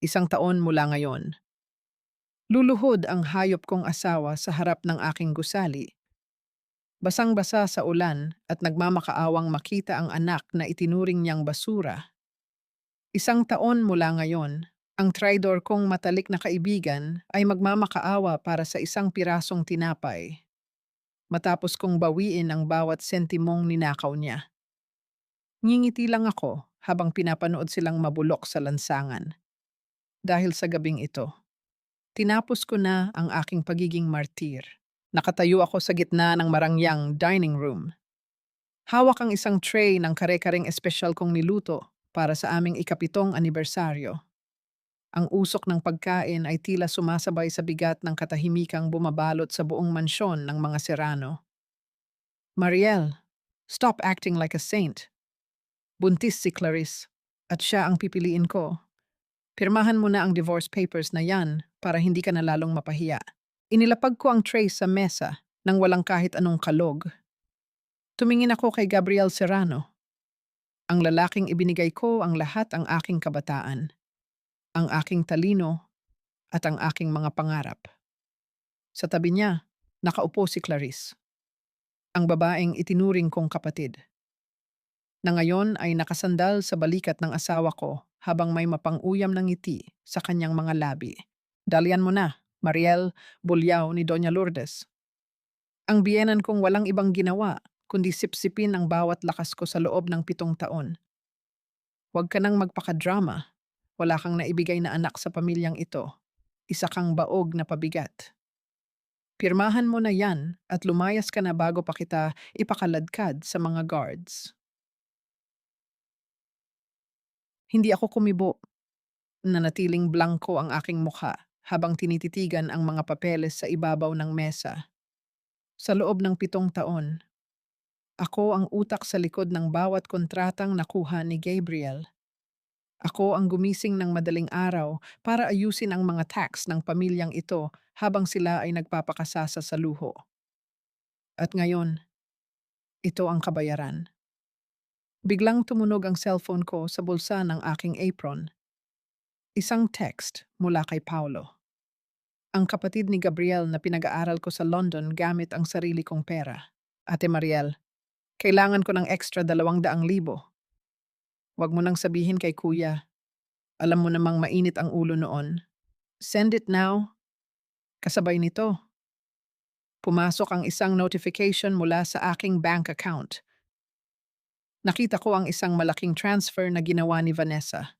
1 taon mula ngayon. Luluhod ang hayop kong asawa sa harap ng aking gusali. Basang-basa sa ulan at nagmamakaawang makita ang anak na itinuring niyang basura. 1 taon mula ngayon, ang traidor kong matalik na kaibigan ay magmamakaawa para sa isang pirasong tinapay. Matapos kong bawiin ang bawat sentimong ninakaw niya. Ngingiti lang ako habang pinapanood silang mabulok sa lansangan. Dahil sa gabing ito, tinapos ko na ang aking pagiging martir. Nakatayo ako sa gitna ng marangyang dining room. Hawak ang isang tray ng kare-kareng espesyal kong niluto para sa aming ika-7 anibersaryo. Ang usok ng pagkain ay tila sumasabay sa bigat ng katahimikang bumabalot sa buong mansyon ng mga Serrano. Mariel, stop acting like a saint. Buntis si Clarice at siya ang pipiliin ko. Pirmahan mo na ang divorce papers na yan para hindi ka na lalong mapahiya. Inilapag ko ang tray sa mesa nang walang kahit anong kalog. Tumingin ako kay Gabriel Serrano. Ang lalaking ibinigay ko ang lahat ang aking kabataan, ang aking talino at ang aking mga pangarap. Sa tabi niya, nakaupo si Clarice, ang babaeng itinuring kong kapatid, na ngayon ay nakasandal sa balikat ng asawa ko habang may mapang-uyam ng ngiti sa kanyang mga labi. Dalian mo na, Mariel Bulyao ni Doña Lourdes. Ang biyenan kong walang ibang ginawa kundi sipsipin ang bawat lakas ko sa loob ng 7 taon. Huwag ka nang magpakadrama. Wala kang naibigay na anak sa pamilyang ito. Isa kang baog na pabigat. Pirmahan mo na yan at lumayas ka na bago pa kita ipakaladkad sa mga guards. Hindi ako kumibo. Nanatiling blanko ang aking mukha habang tinititigan ang mga papeles sa ibabaw ng mesa. Sa loob ng 7 taon, ako ang utak sa likod ng bawat kontratang nakuha ni Gabriel. Ako ang gumising ng madaling araw para ayusin ang mga tax ng pamilyang ito habang sila ay nagpapakasasa sa luho. At ngayon, ito ang kabayaran. Biglang tumunog ang cellphone ko sa bulsa ng aking apron. Isang text mula kay Paulo, ang kapatid ni Gabriel na pinag-aaral ko sa London gamit ang sarili kong pera. Ate Mariel, kailangan ko ng extra 200,000. Huwag mo nang sabihin kay kuya. Alam mo namang mainit ang ulo noon. Send it now. Kasabay nito, pumasok ang isang notification mula sa aking bank account. Nakita ko ang isang malaking transfer na ginawa ni Vanessa,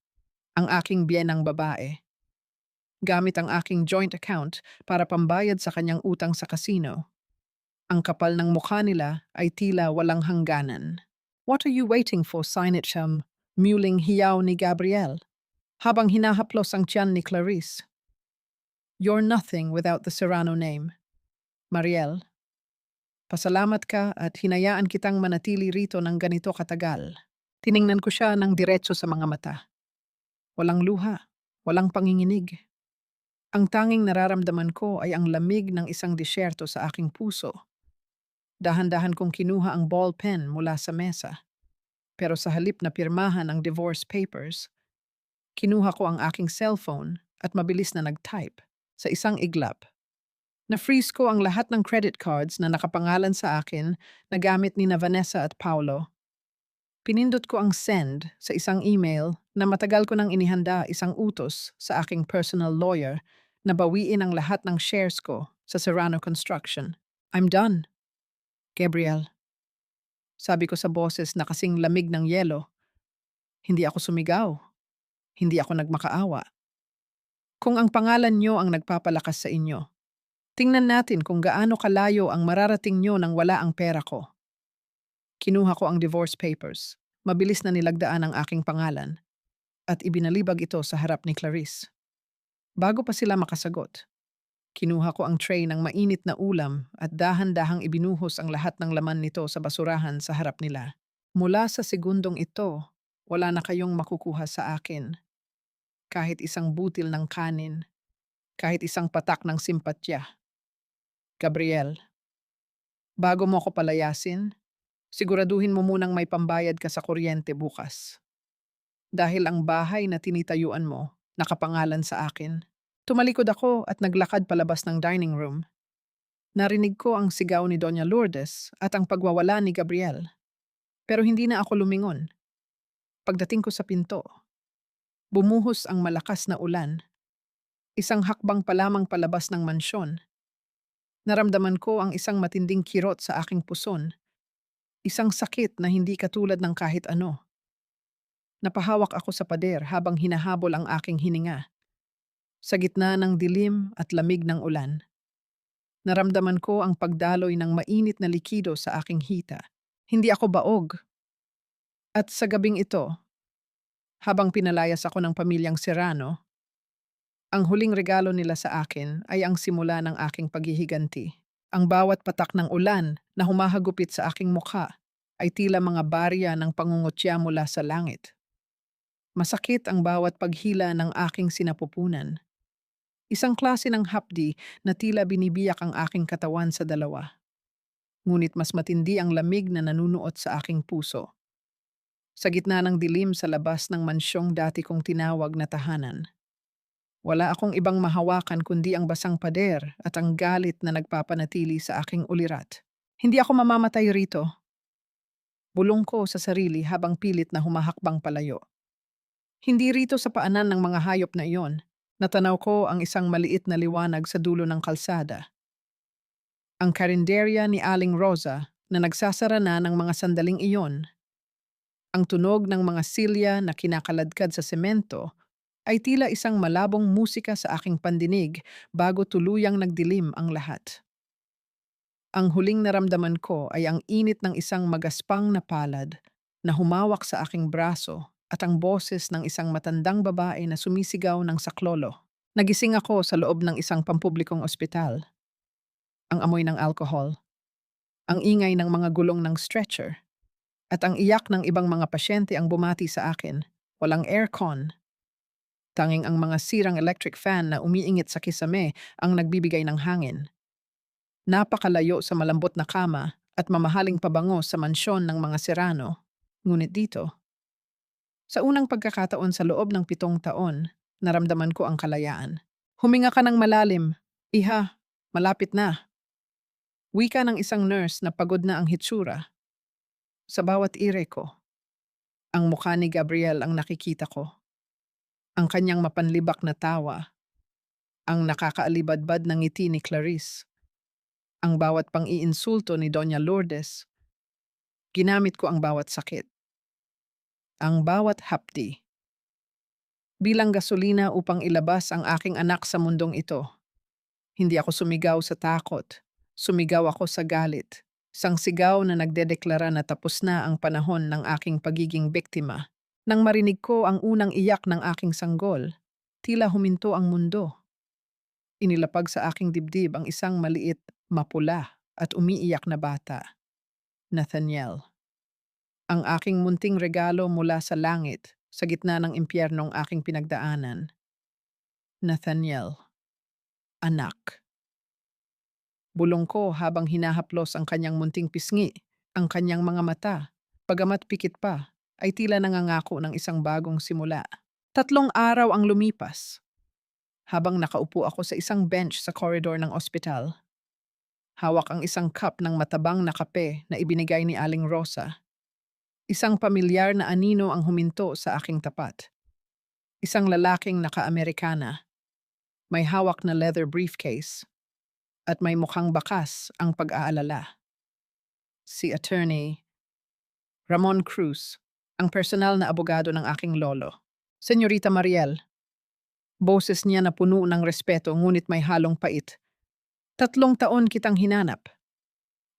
ang aking biyenang babae, gamit ang aking joint account para pambayad sa kanyang utang sa casino. Ang kapal ng mukha nila ay tila walang hangganan. What are you waiting for? Sign it, muling hiyaw ni Gabriel, habang hinahaplos ang tiyan ni Clarice. You're nothing without the Serrano name. Mariel, pasalamat ka at hinayaan kitang manatili rito ng ganito katagal. Tiningnan ko siya ng diretso sa mga mata. Walang luha, walang panginginig. Ang tanging nararamdaman ko ay ang lamig ng isang disyerto sa aking puso. Dahan-dahan kong kinuha ang ball pen mula sa mesa. Pero sa halip na pirmahan ang divorce papers, kinuha ko ang aking cellphone at mabilis na nag-type sa isang iglap. Na-freeze ko ang lahat ng credit cards na nakapangalan sa akin na gamit ni na Vanessa at Paulo. Pinindot ko ang send sa isang email na matagal ko nang inihanda isang utos sa aking personal lawyer na bawiin ang lahat ng shares ko sa Serrano Construction. I'm done, Gabriel. Sabi ko sa boses na kasing lamig ng yelo. Hindi ako sumigaw. Hindi ako nagmakaawa. Kung ang pangalan nyo ang nagpapalakas sa inyo, tingnan natin kung gaano kalayo ang mararating nyo nang wala ang pera ko. Kinuha ko ang divorce papers. Mabilis na nilagdaan ang aking pangalan at ibinalibag ito sa harap ni Clarice. Bago pa sila makasagot, kinuha ko ang tray ng mainit na ulam at dahan-dahang ibinuhos ang lahat ng laman nito sa basurahan sa harap nila. Mula sa segundong ito, wala na kayong makukuha sa akin. Kahit isang butil ng kanin, kahit isang patak ng simpatya. Gabriel, bago mo ako palayasin, siguraduhin mo munang may pambayad ka sa kuryente bukas. Dahil ang bahay na tinitayuan mo nakapangalan sa akin. Tumalikod ako at naglakad palabas ng dining room. Narinig ko ang sigaw ni Doña Lourdes at ang pagwawala ni Gabriel. Pero hindi na ako lumingon. Pagdating ko sa pinto, bumuhos ang malakas na ulan. Isang hakbang pa lamang palabas ng mansyon. Naramdaman ko ang isang matinding kirot sa aking puson. Isang sakit na hindi katulad ng kahit ano. Napahawak ako sa pader habang hinahabol ang aking hininga. Sa gitna ng dilim at lamig ng ulan, naramdaman ko ang pagdaloy ng mainit na likido sa aking hita. Hindi ako baog. At sa gabing ito, habang pinalayas ako ng pamilyang Serrano, ang huling regalo nila sa akin ay ang simula ng aking paghihiganti. Ang bawat patak ng ulan na humahagupit sa aking mukha ay tila mga barya ng pangungutya mula sa langit. Masakit ang bawat paghila ng aking sinapupunan. Isang klase ng hapdi na tila binibiyak ang aking katawan sa dalawa. Ngunit mas matindi ang lamig na nanunuot sa aking puso. Sa gitna ng dilim sa labas ng mansyong dati kong tinawag na tahanan, wala akong ibang mahawakan kundi ang basang pader at ang galit na nagpapanatili sa aking ulirat. Hindi ako mamamatay rito. Bulong ko sa sarili habang pilit na humahakbang palayo. Hindi rito sa paanan ng mga hayop na iyon. Natanaw ko ang isang maliit na liwanag sa dulo ng kalsada. Ang karinderya ni Aling Rosa na nagsasara na ng mga sandaling iyon. Ang tunog ng mga silya na kinakaladkad sa semento ay tila isang malabong musika sa aking pandinig bago tuluyang nagdilim ang lahat. Ang huling naramdaman ko ay ang init ng isang magaspang na palad na humawak sa aking braso at ang boses ng isang matandang babae na sumisigaw ng saklolo. Nagising ako sa loob ng isang pampublikong ospital. Ang amoy ng alcohol, ang ingay ng mga gulong ng stretcher, at ang iyak ng ibang mga pasyente ang bumati sa akin. Walang aircon. Tanging ang mga sirang electric fan na umiingit sa kisame ang nagbibigay ng hangin. Napakalayo sa malambot na kama at mamahaling pabango sa mansyon ng mga Serrano. Ngunit dito, sa unang pagkakataon sa loob ng 7 taon, naramdaman ko ang kalayaan. Huminga ka ng malalim. Iha, malapit na. Wika ng isang nurse na pagod na ang hitsura. Sa bawat ire ko, ang mukha ni Gabriel ang nakikita ko. Ang kanyang mapanlibak na tawa. Ang nakakaalibadbad na ngiti ni Clarice. Ang bawat pang-iinsulto ni Doña Lourdes. Ginamit ko ang bawat sakit. Ang bawat hapdi. Bilang gasolina upang ilabas ang aking anak sa mundong ito. Hindi ako sumigaw sa takot. Sumigaw ako sa galit. Isang sigaw na nagdedeklara na tapos na ang panahon ng aking pagiging biktima. Nang marinig ko ang unang iyak ng aking sanggol, tila huminto ang mundo. Inilapag sa aking dibdib ang isang maliit, mapula at umiiyak na bata. Nathaniel. Ang aking munting regalo mula sa langit sa gitna ng impyernong aking pinagdaanan. Nathaniel. Anak. Bulong ko habang hinahaplos ang kanyang munting pisngi, ang kanyang mga mata. Bagamat pikit pa, ay tila nangangako ng isang bagong simula. 3 araw ang lumipas. Habang nakaupo ako sa isang bench sa koridor ng ospital, hawak ang isang cup ng matabang na kape na ibinigay ni Aling Rosa. Isang pamilyar na anino ang huminto sa aking tapat. Isang lalaking naka-Amerikana. May hawak na leather briefcase. At may mukhang bakas ang pag-aalala. Si Attorney Ramon Cruz, ang personal na abogado ng aking lolo. Senyorita Mariel. Boses niya na puno ng respeto ngunit may halong pait. 3 taon kitang hinanap.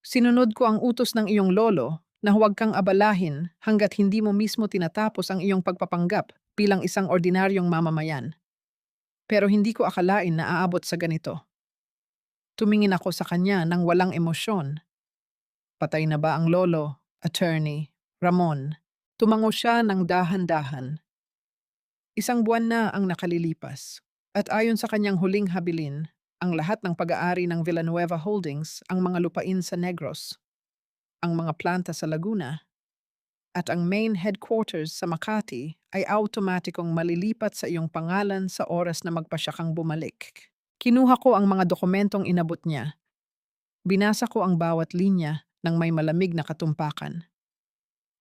Sinunod ko ang utos ng iyong lolo na huwag kang abalahin hanggat hindi mo mismo tinatapos ang iyong pagpapanggap bilang isang ordinaryong mamamayan. Pero hindi ko akalain na aabot sa ganito. Tumingin ako sa kanya nang walang emosyon. Patay na ba ang lolo, Attorney Ramon? Tumango siya ng dahan-dahan. 1 buwan na ang nakalilipas. At ayon sa kanyang huling habilin, ang lahat ng pag-aari ng Villanueva Holdings, ang mga lupain sa Negros, ang mga planta sa Laguna, at ang main headquarters sa Makati ay automatikong malilipat sa iyong pangalan sa oras na magpasya kang bumalik. Kinuha ko ang mga dokumentong inabot niya. Binasa ko ang bawat linya ng may malamig na katumpakan.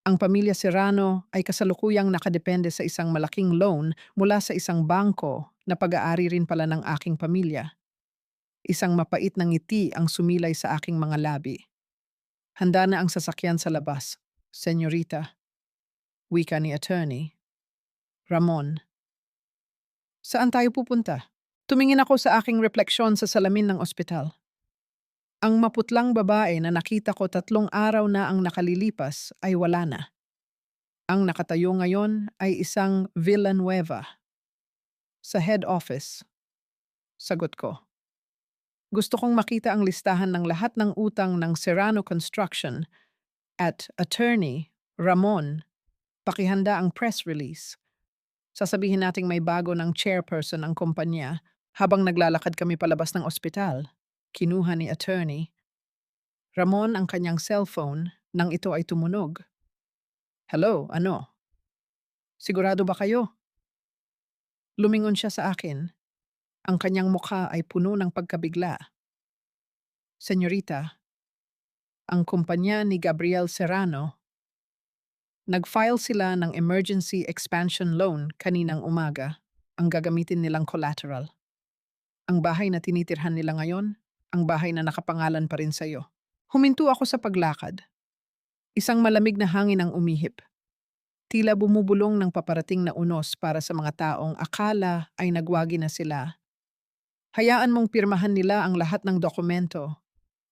Ang pamilya Serrano ay kasalukuyang nakadepende sa isang malaking loan mula sa isang bangko na pag-aari rin pala ng aking pamilya. Isang mapait na ngiti ang sumilay sa aking mga labi. Handa na ang sasakyan sa labas, Senyorita. Wika ni attorney. Ramon. Saan tayo pupunta? Tumingin ako sa aking refleksyon sa salamin ng ospital. Ang maputlang babae na nakita ko 3 araw na ang nakalilipas ay wala na. Ang nakatayo ngayon ay isang Villanueva. Sa head office. Sagot ko. Gusto kong makita ang listahan ng lahat ng utang ng Serrano Construction at Attorney Ramon. Pakihanda ang press release. Sasabihin nating may bago ng chairperson ang kumpanya habang naglalakad kami palabas ng ospital. Kinuha ni attorney Ramon ang kanyang cellphone nang ito ay tumunog. Hello, ano? Sigurado ba kayo? Lumingon siya sa akin. Ang kanyang mukha ay puno ng pagkabigla. Senyorita, ang kumpanya ni Gabriel Serrano, nag-file sila ng emergency expansion loan kaninang umaga, ang gagamitin nilang collateral. Ang bahay na tinitirhan nila ngayon, ang bahay na nakapangalan pa rin sa'yo. Huminto ako sa paglakad. Isang malamig na hangin ang umihip. Tila bumubulong ng paparating na unos para sa mga taong akala ay nagwagi na sila. Hayaan mong pirmahan nila ang lahat ng dokumento.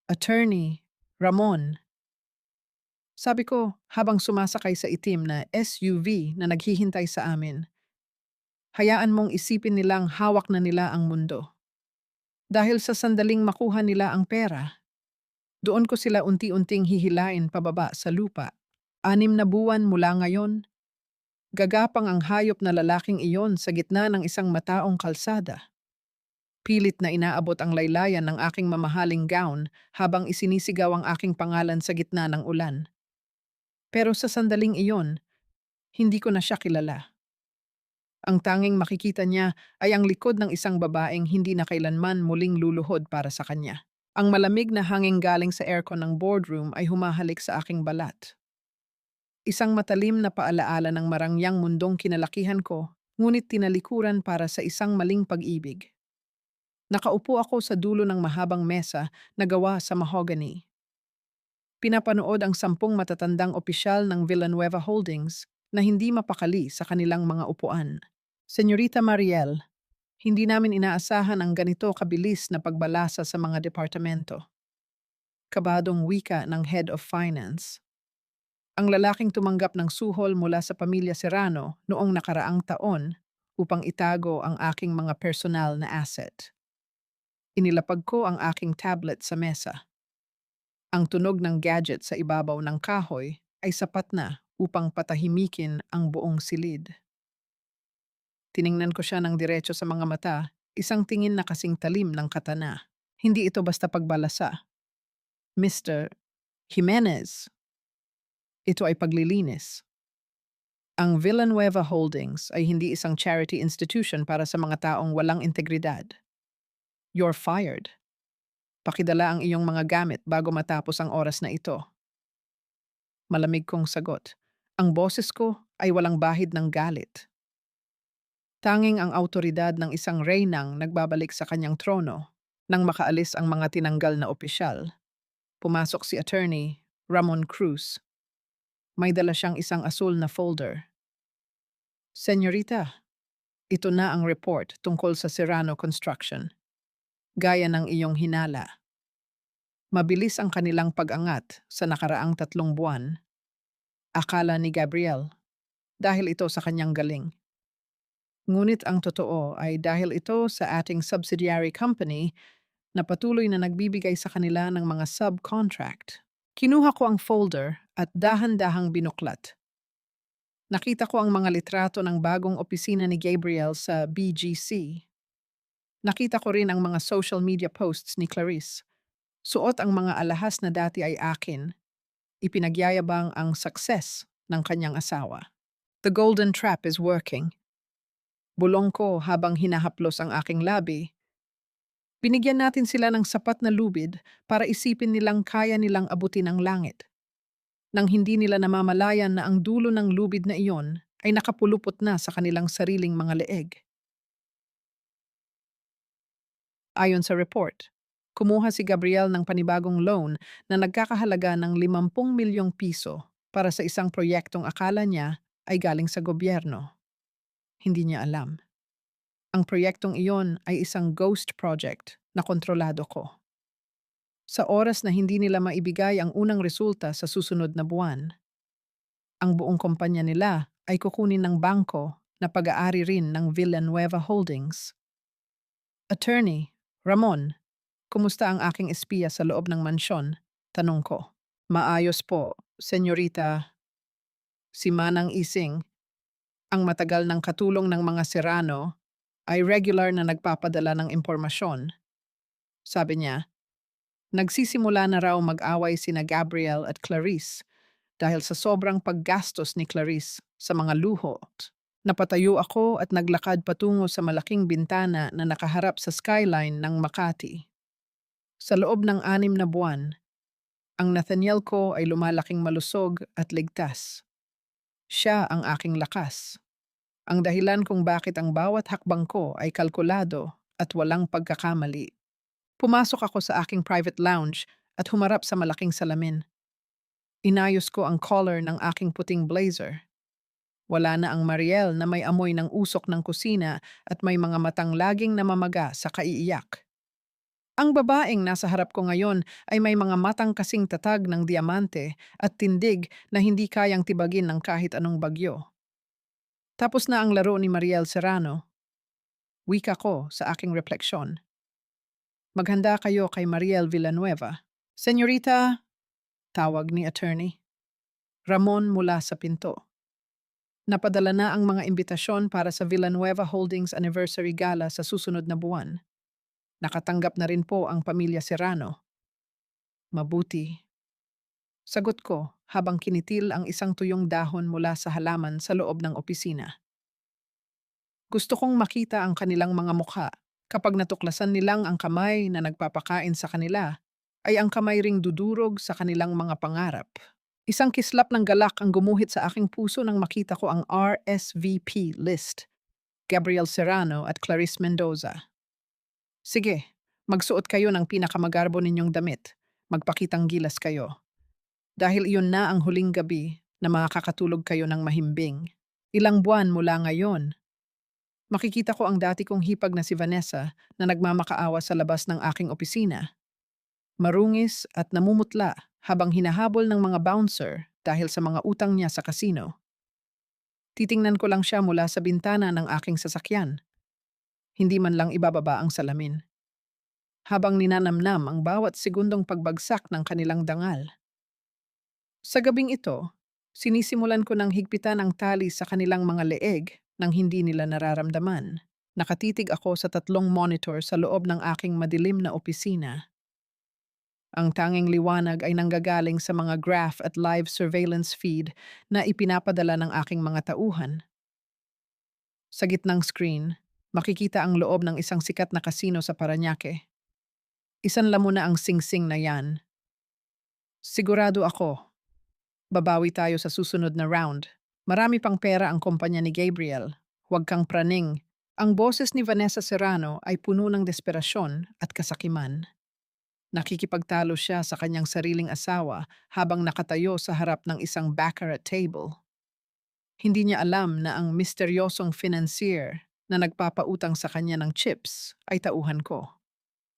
Attorney Ramon. Sabi ko habang sumasakay sa itim na SUV na naghihintay sa amin. Hayaan mong isipin nilang hawak na nila ang mundo. Dahil sa sandaling makuha nila ang pera, doon ko sila unti-unting hihilain pababa sa lupa. 6 na buwan mula ngayon, gagapang ang hayop na lalaking iyon sa gitna ng isang mataong kalsada. Pilit na inaabot ang laylayan ng aking mamahaling gown habang isinisigaw ang aking pangalan sa gitna ng ulan. Pero sa sandaling iyon, hindi ko na siya kilala. Ang tanging makikita niya ay ang likod ng isang babaeng hindi na kailanman muling luluhod para sa kanya. Ang malamig na hangin galing sa aircon ng boardroom ay humahalik sa aking balat. Isang matalim na paalaala ng marangyang mundong kinalakihan ko, ngunit tinalikuran para sa isang maling pag-ibig. Nakaupo ako sa dulo ng mahabang mesa na gawa sa mahogany. Pinapanood ang 10 matatandang opisyal ng Villanueva Holdings na hindi mapakali sa kanilang mga upuan. Senyorita Mariel, hindi namin inaasahan ang ganito kabilis na pagbalasa sa mga departamento. Kabadong wika ng Head of Finance. Ang lalaking tumanggap ng suhol mula sa pamilya Serrano noong nakaraang taon upang itago ang aking mga personal na asset. Inilapag ko ang aking tablet sa mesa. Ang tunog ng gadget sa ibabaw ng kahoy ay sapat na upang patahimikin ang buong silid. Tiningnan ko siya ng diretso sa mga mata, isang tingin na kasing talim ng katana. Hindi ito basta pagbalasa. Mr. Jimenez, ito ay paglilinis. Ang Villanueva Holdings ay hindi isang charity institution para sa mga taong walang integridad. You're fired. Pakidala ang iyong mga gamit bago matapos ang oras na ito. Malamig kong sagot. Ang boses ko ay walang bahid ng galit. Tanging ang autoridad ng isang reynang nagbabalik sa kanyang trono nang makaalis ang mga tinanggal na opisyal. Pumasok si Attorney Ramon Cruz. May dala siyang isang asul na folder. Senyorita, ito na ang report tungkol sa Serrano Construction. Gaya ng iyong hinala. Mabilis ang kanilang pag-angat sa nakaraang 3 buwan. Akala ni Gabriel, dahil ito sa kanyang galing. Ngunit ang totoo ay dahil ito sa ating subsidiary company na patuloy na nagbibigay sa kanila ng mga subcontract. Kinuha ko ang folder at dahan-dahang binuklat. Nakita ko ang mga litrato ng bagong opisina ni Gabriel sa BGC. Nakita ko rin ang mga social media posts ni Clarice. Suot ang mga alahas na dati ay akin. Ipinagyayabang ang success ng kanyang asawa. The golden trap is working. Bulong ko habang hinahaplos ang aking labi. Binigyan natin sila ng sapat na lubid para isipin nilang kaya nilang abutin ang langit. Nang hindi nila namamalayan na ang dulo ng lubid na iyon ay nakapulupot na sa kanilang sariling mga leeg. Ayon sa report, kumuha si Gabriel ng panibagong loan na nagkakahalaga ng 50 milyong piso para sa isang proyektong akala niya ay galing sa gobyerno. Hindi niya alam. Ang proyektong iyon ay isang ghost project na kontrolado ko. Sa oras na hindi nila maibigay ang unang resulta sa susunod na buwan, ang buong kumpanya nila ay kukunin ng bangko na pag-aari rin ng Villanueva Holdings. Attorney, Ramon, kumusta ang aking espiya sa loob ng mansyon? Tanong ko. Maayos po, senyorita. Si Manang Ising, ang matagal ng katulong ng mga Serrano, ay regular na nagpapadala ng impormasyon. Sabi niya, nagsisimula na raw mag-away sina Gabriel at Clarice dahil sa sobrang paggastos ni Clarice sa mga luho. Napatayo ako at naglakad patungo sa malaking bintana na nakaharap sa skyline ng Makati. Sa loob ng 6 na buwan, ang Nathaniel ko ay lumalaking malusog at ligtas. Siya ang aking lakas. Ang dahilan kung bakit ang bawat hakbang ko ay kalkulado at walang pagkakamali. Pumasok ako sa aking private lounge at humarap sa malaking salamin. Inayos ko ang collar ng aking puting blazer. Wala na ang Mariel na may amoy ng usok ng kusina at may mga matang laging namamaga sa kaiiyak. Ang babaeng nasa harap ko ngayon ay may mga matang kasing tatag ng diamante at tindig na hindi kayang tibagin ng kahit anong bagyo. Tapos na ang laro ni Mariel Serrano. Wika ko sa aking refleksyon. Maghanda kayo kay Mariel Villanueva. Senyorita, tawag ni attorney. Ramon mula sa pinto. Napadala na ang mga imbitasyon para sa Villanueva Holdings Anniversary Gala sa susunod na buwan. Nakatanggap na rin po ang pamilya Serrano. Mabuti. Sagot ko habang kinitil ang isang tuyong dahon mula sa halaman sa loob ng opisina. Gusto kong makita ang kanilang mga mukha. Kapag natuklasan nilang ang kamay na nagpapakain sa kanila, ay ang kamay ring dudurog sa kanilang mga pangarap. Isang kislap ng galak ang gumuhit sa aking puso nang makita ko ang RSVP list. Gabriel Serrano at Clarice Mendoza. Sige, magsuot kayo ng pinakamagarbo ninyong damit. Magpakitang gilas kayo. Dahil iyon na ang huling gabi na makakatulog kayo ng mahimbing. Ilang buwan mula ngayon, makikita ko ang dati kong hipag na si Vanessa na nagmamakaawa sa labas ng aking opisina. Marungis at namumutla habang hinahabol ng mga bouncer dahil sa mga utang niya sa kasino. Titingnan ko lang siya mula sa bintana ng aking sasakyan. Hindi man lang ibababa ang salamin. Habang ninanamnam ang bawat segundong pagbagsak ng kanilang dangal. Sa gabing ito, sinisimulan ko ng higpitan ang tali sa kanilang mga leeg nang hindi nila nararamdaman. Nakatitig ako sa 3 monitor sa loob ng aking madilim na opisina. Ang tanging liwanag ay nanggagaling sa mga graph at live surveillance feed na ipinapadala ng aking mga tauhan. Sa gitnang screen, makikita ang loob ng isang sikat na kasino sa Parañaque. Isanla mo na ang sing-sing na yan. Sigurado ako, babawi tayo sa susunod na round. Marami pang pera ang kumpanya ni Gabriel. Huwag kang praning. Ang boses ni Vanessa Serrano ay puno ng desperasyon at kasakiman. Nakikipagtalo siya sa kanyang sariling asawa habang nakatayo sa harap ng isang baccarat table. Hindi niya alam na ang misteryosong financier na nagpapautang sa kanya ng chips ay tauhan ko.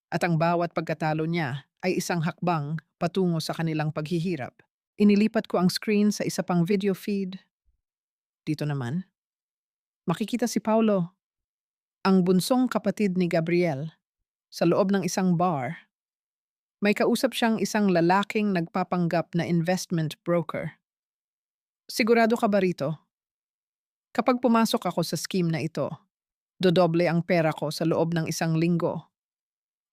At ang bawat pagkatalo niya ay isang hakbang patungo sa kanilang paghihirap. Inilipat ko ang screen sa isa pang video feed. Dito naman, makikita si Paulo, ang bunsong kapatid ni Gabriel, sa loob ng isang bar. May kausap siyang isang lalaking nagpapanggap na investment broker. Sigurado ka ba rito? Kapag pumasok ako sa scheme na ito, dodoble ang pera ko sa loob ng 1 linggo.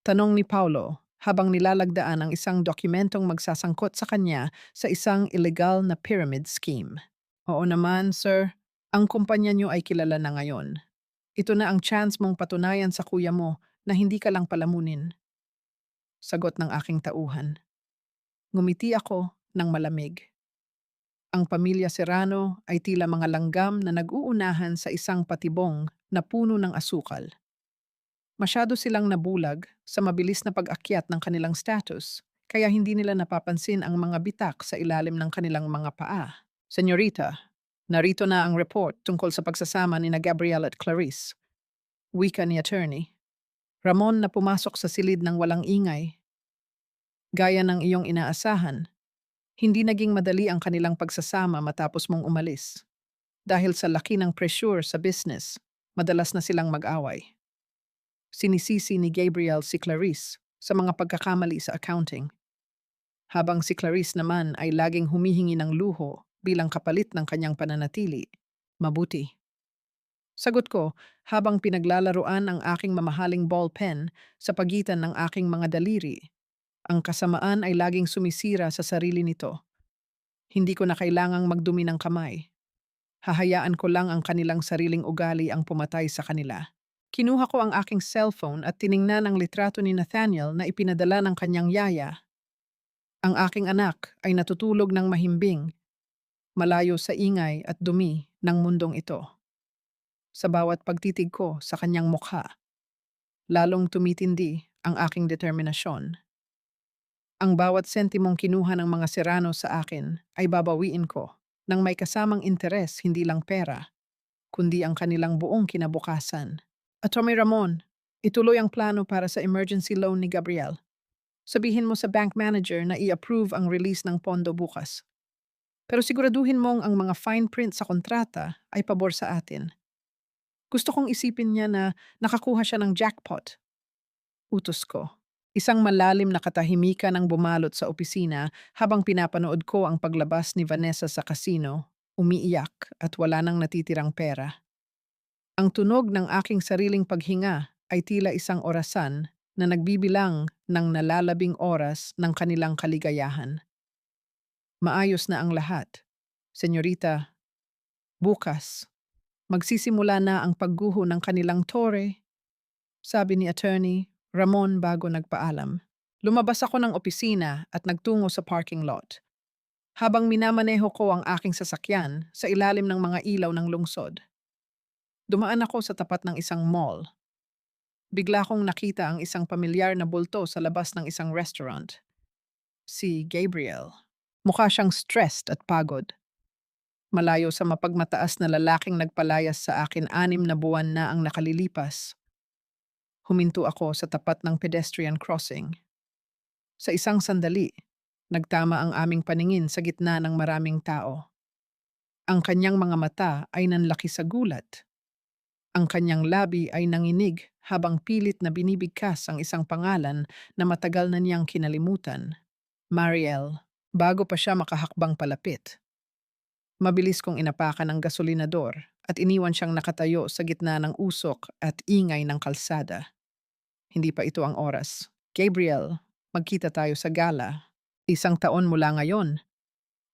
Tanong ni Paulo habang nilalagdaan ang isang dokumentong magsasangkot sa kanya sa isang illegal na pyramid scheme. Oo naman, sir. Ang kumpanya niyo ay kilala na ngayon. Ito na ang chance mong patunayan sa kuya mo na hindi ka lang palamunin. Sagot ng aking tauhan. Ngumiti ako ng malamig. Ang pamilya Serrano ay tila mga langgam na nag-uunahan sa isang patibong na puno ng asukal. Masyado silang nabulag sa mabilis na pag-akyat ng kanilang status, kaya hindi nila napapansin ang mga bitak sa ilalim ng kanilang mga paa. Senyorita, narito na ang report tungkol sa pagsasama ni na Gabrielle at Clarice. Wika ni attorney. Ramon na pumasok sa silid ng walang ingay. Gaya ng iyong inaasahan, hindi naging madali ang kanilang pagsasama matapos mong umalis. Dahil sa laki ng pressure sa business, madalas na silang mag-away. Sinisisi ni Gabriel si Clarice sa mga pagkakamali sa accounting, habang si Clarice naman ay laging humihingi ng luho bilang kapalit ng kanyang pananatili. Mabuti. Sagot ko habang pinaglalaruan ang aking mamahaling ballpen sa pagitan ng aking mga daliri. Ang kasamaan ay laging sumisira sa sarili nito. Hindi ko na kailangang magdumi ng kamay. Hahayaan ko lang ang kanilang sariling ugali ang pumatay sa kanila. Kinuha ko ang aking cellphone at tiningnan ang litrato ni Nathaniel na ipinadala ng kanyang yaya. Ang aking anak ay natutulog ng mahimbing, malayo sa ingay at dumi ng mundong ito. Sa bawat pagtitig ko sa kanyang mukha, lalong tumitindi ang aking determinasyon. Ang bawat sentimong kinuha ng mga Serrano sa akin ay babawiin ko nang may kasamang interes, hindi lang pera, kundi ang kanilang buong kinabukasan. Atty. Ramon, ituloy ang plano para sa emergency loan ni Gabriel. Sabihin mo sa bank manager na i-approve ang release ng pondo bukas. Pero siguraduhin mong ang mga fine print sa kontrata ay pabor sa atin. Gusto kong isipin niya na nakakuha siya ng jackpot. Utos ko. Isang malalim na katahimikan ang bumalot sa opisina habang pinapanood ko ang paglabas ni Vanessa sa kasino, umiiyak at wala nang natitirang pera. Ang tunog ng aking sariling paghinga ay tila isang orasan na nagbibilang ng nalalabing oras ng kanilang kaligayahan. Maayos na ang lahat. Senyorita, bukas, magsisimula na ang pagguho ng kanilang tore, sabi ni Attorney Ramon bago nagpaalam. Lumabas ako ng opisina at nagtungo sa parking lot. Habang minamaneho ko ang aking sasakyan sa ilalim ng mga ilaw ng lungsod. Dumaan ako sa tapat ng isang mall. Bigla kong nakita ang isang pamilyar na bulto sa labas ng isang restaurant. Si Gabriel. Mukha siyang stressed at pagod. Malayo sa mapagmataas na lalaking nagpalayas sa akin 6 na buwan na ang nakalilipas. Huminto ako sa tapat ng pedestrian crossing. Sa isang sandali, nagtama ang aming paningin sa gitna ng maraming tao. Ang kanyang mga mata ay nanlaki sa gulat. Ang kanyang labi ay nanginig habang pilit na binibigkas ang isang pangalan na matagal na niyang kinalimutan. Mariel, bago pa siya makahakbang palapit. Mabilis kong inapakan ang gasolinador at iniwan siyang nakatayo sa gitna ng usok at ingay ng kalsada. Hindi pa ito ang oras. Gabriel, magkita tayo sa gala. 1 taon mula ngayon.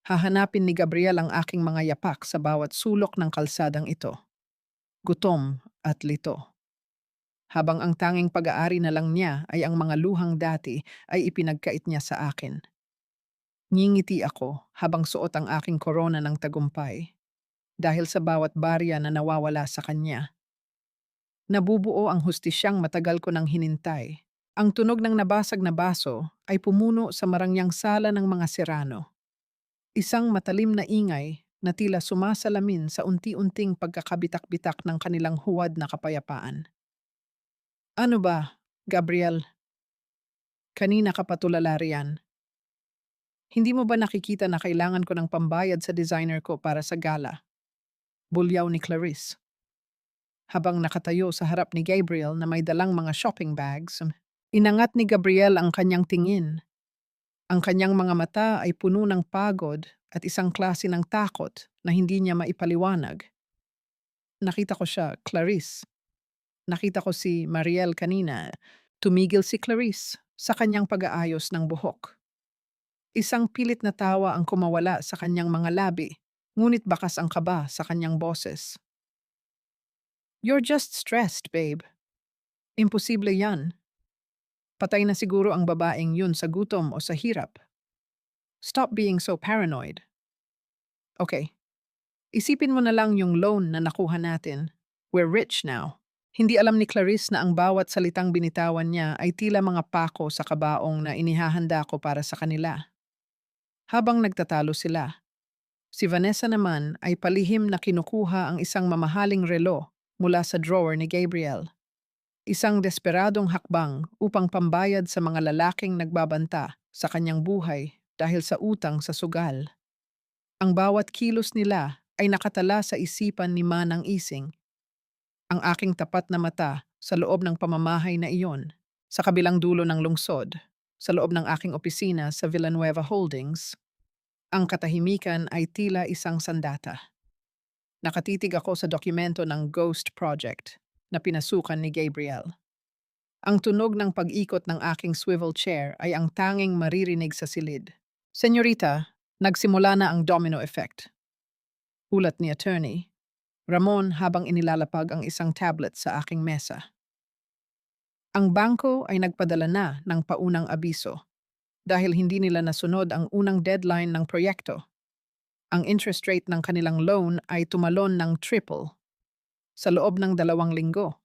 Hahanapin ni Gabriel ang aking mga yapak sa bawat sulok ng kalsadang ito. Gutom at lito. Habang ang tanging pag-aari na lang niya ay ang mga luhang dati ay ipinagkait niya sa akin. Ngingiti ako habang suot ang aking korona ng tagumpay dahil sa bawat barya na nawawala sa kanya. Nabubuo ang hustisyang matagal ko nang hinintay. Ang tunog ng nabasag na baso ay pumuno sa marangyang sala ng mga Serrano. Isang matalim na ingay na tila sumasalamin sa unti-unting pagkakabitak-bitak ng kanilang huwad na kapayapaan. Ano ba, Gabriel? Kanina ka pa tulala riyan. Hindi mo ba nakikita na kailangan ko ng pambayad sa designer ko para sa gala? Bulyaw ni Clarice. Habang nakatayo sa harap ni Gabriel na may dalang mga shopping bags, inangat ni Gabriel ang kanyang tingin. Ang kanyang mga mata ay puno ng pagod at isang klase ng takot na hindi niya maipaliwanag. Nakita ko siya, Clarice. Nakita ko si Mariel kanina. Tumigil si Clarice sa kanyang pag-aayos ng buhok. Isang pilit na tawa ang kumawala sa kanyang mga labi. Ngunit bakas ang kaba sa kanyang boses. You're just stressed, babe. Imposible yan. Patay na siguro ang babaeng yun sa gutom o sa hirap. Stop being so paranoid. Okay, isipin mo na lang yung loan na nakuha natin. We're rich now. Hindi alam ni Clarice na ang bawat salitang binitawan niya ay tila mga pako sa kabaong na inihahanda ko para sa kanila. Habang nagtatalo sila, si Vanessa naman ay palihim na kinukuha ang isang mamahaling relo mula sa drawer ni Gabriel. Isang desperadong hakbang upang pambayad sa mga lalaking nagbabanta sa kanyang buhay dahil sa utang sa sugal. Ang bawat kilos nila ay nakatala sa isipan ni Manang Ising. Ang aking tapat na mata sa loob ng pamamahay na iyon, sa kabilang dulo ng lungsod, sa loob ng aking opisina sa Villanueva Holdings, ang katahimikan ay tila isang sandata. Nakatitig ako sa dokumento ng Ghost Project na pinasukan ni Gabriel. Ang tunog ng pag-ikot ng aking swivel chair ay ang tanging maririnig sa silid. Senyorita, nagsimula na ang domino effect. Ulat ni attorney, Ramon habang inilalapag ang isang tablet sa aking mesa. Ang bangko ay nagpadala na ng paunang abiso dahil hindi nila nasunod ang unang deadline ng proyekto. Ang interest rate ng kanilang loan ay tumalon ng triple sa loob ng 2 linggo.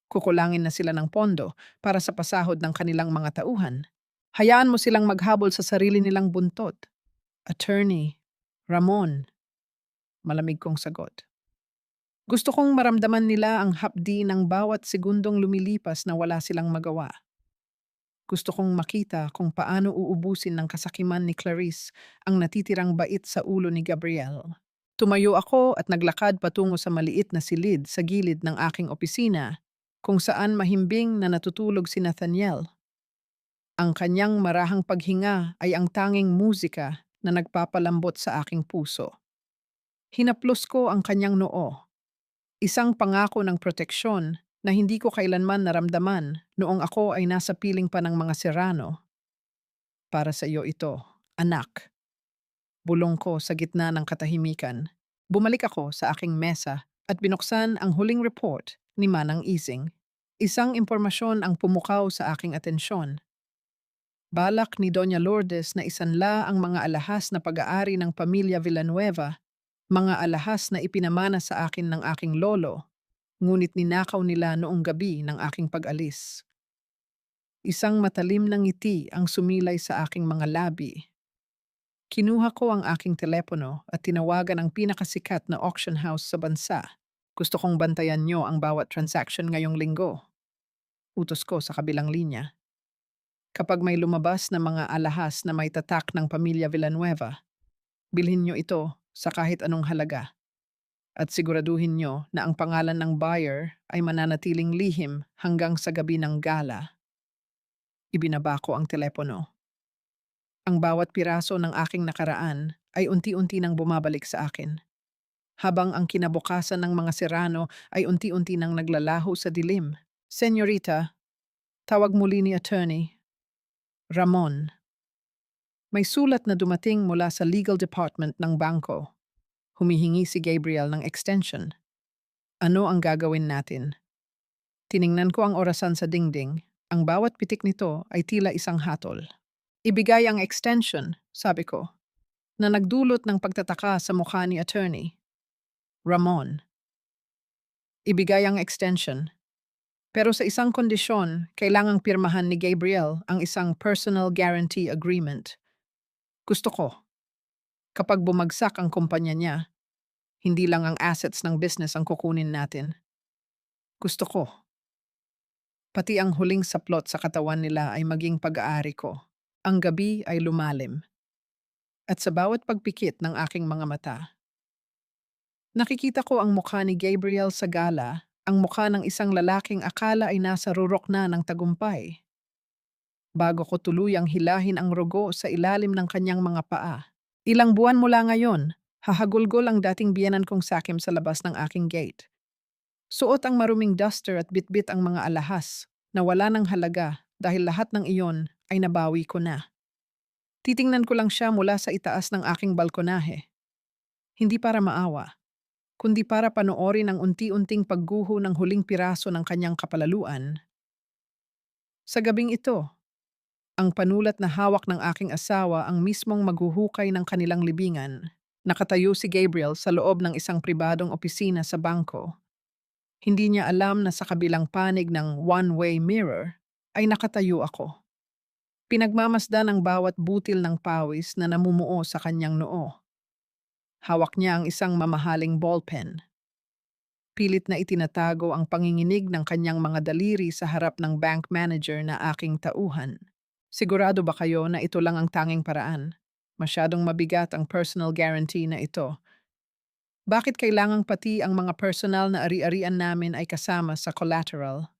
Kukulangin na sila ng pondo para sa pasahod ng kanilang mga tauhan. Hayaan mo silang maghabol sa sarili nilang buntot. Attorney, Ramon, malamig kong sagot. Gusto kong maramdaman nila ang hapdi ng bawat segundong lumilipas na wala silang magawa. Gusto kong makita kung paano uubusin ng kasakiman ni Clarice ang natitirang bait sa ulo ni Gabriel. Tumayo ako at naglakad patungo sa maliit na silid sa gilid ng aking opisina kung saan mahimbing na natutulog si Nathaniel. Ang kanyang marahang paghinga ay ang tanging musika na nagpapalambot sa aking puso. Hinaplos ko ang kanyang noo, isang pangako ng proteksyon na hindi ko kailanman naramdaman noong ako ay nasa piling pa ng mga Serrano. Para sa iyo ito, anak. Bulong ko sa gitna ng katahimikan. Bumalik ako sa aking mesa at binuksan ang huling report ni Manang Ising. Isang impormasyon ang pumukaw sa aking atensyon. Balak ni Doña Lourdes na isanla ang mga alahas na pag-aari ng pamilya Villanueva, mga alahas na ipinamana sa akin ng aking lolo, ngunit ninakaw nila noong gabi ng aking pag-alis. Isang matalim na ngiti ang sumilay sa aking mga labi. Kinuha ko ang aking telepono at tinawagan ang pinakasikat na auction house sa bansa. Gusto kong bantayan nyo ang bawat transaction ngayong linggo. Utos ko sa kabilang linya. Kapag may lumabas na mga alahas na may tatak ng pamilya Villanueva, bilhin nyo ito sa kahit anong halaga. At siguraduhin nyo na ang pangalan ng buyer ay mananatiling lihim hanggang sa gabi ng gala. Ibinaba ko ang telepono. Ang bawat piraso ng aking nakaraan ay unti-unti nang bumabalik sa akin. Habang ang kinabukasan ng mga Serrano ay unti-unti nang naglalaho sa dilim. Senyorita, tawag muli ni attorney, Ramon. May sulat na dumating mula sa legal department ng bangko. Humihingi si Gabriel ng extension. Ano ang gagawin natin? Tiningnan ko ang orasan sa dingding. Ang bawat pitik nito ay tila isang hatol. Ibigay ang extension, sabi ko, na nagdulot ng pagtataka sa mukha ni attorney. Ramon. Ibigay ang extension. Pero sa isang kondisyon, kailangang pirmahan ni Gabriel ang isang personal guarantee agreement. Gusto ko, kapag bumagsak ang kumpanya niya, hindi lang ang assets ng business ang kukunin natin. Gusto ko, pati ang huling saplot sa katawan nila ay maging pag-aari ko. Ang gabi ay lumalim. At sa bawat pagpikit ng aking mga mata, nakikita ko ang mukha ni Gabriel sa gala, ang mukha ng isang lalaking akala ay nasa rurok na ng tagumpay. Bago ko tuluyang hilahin ang rugo sa ilalim ng kanyang mga paa. Ilang buwan mula ngayon, hahagulgol ang dating biyenan kong sakim sa labas ng aking gate. Suot ang maruming duster at bitbit ang mga alahas na wala ng halaga dahil lahat ng iyon ay nabawi ko na. Titingnan ko lang siya mula sa itaas ng aking balkonahe. Hindi para maawa, kundi para panoorin ang unti-unting pagguho ng huling piraso ng kanyang kapalaluan. Sa gabing ito, ang panulat na hawak ng aking asawa ang mismong maghuhukay ng kanilang libingan. Nakatayo si Gabriel sa loob ng isang pribadong opisina sa bangko. Hindi niya alam na sa kabilang panig ng one-way mirror ay nakatayo ako. Pinagmamasdan ang bawat butil ng pawis na namumuo sa kanyang noo. Hawak niya ang isang mamahaling ballpen. Pilit na itinatago ang panginginig ng kanyang mga daliri sa harap ng bank manager na aking tauhan. Sigurado ba kayo na ito lang ang tanging paraan? Masyadong mabigat ang personal guarantee na ito. Bakit kailangang pati ang mga personal na ari-arian namin ay kasama sa collateral?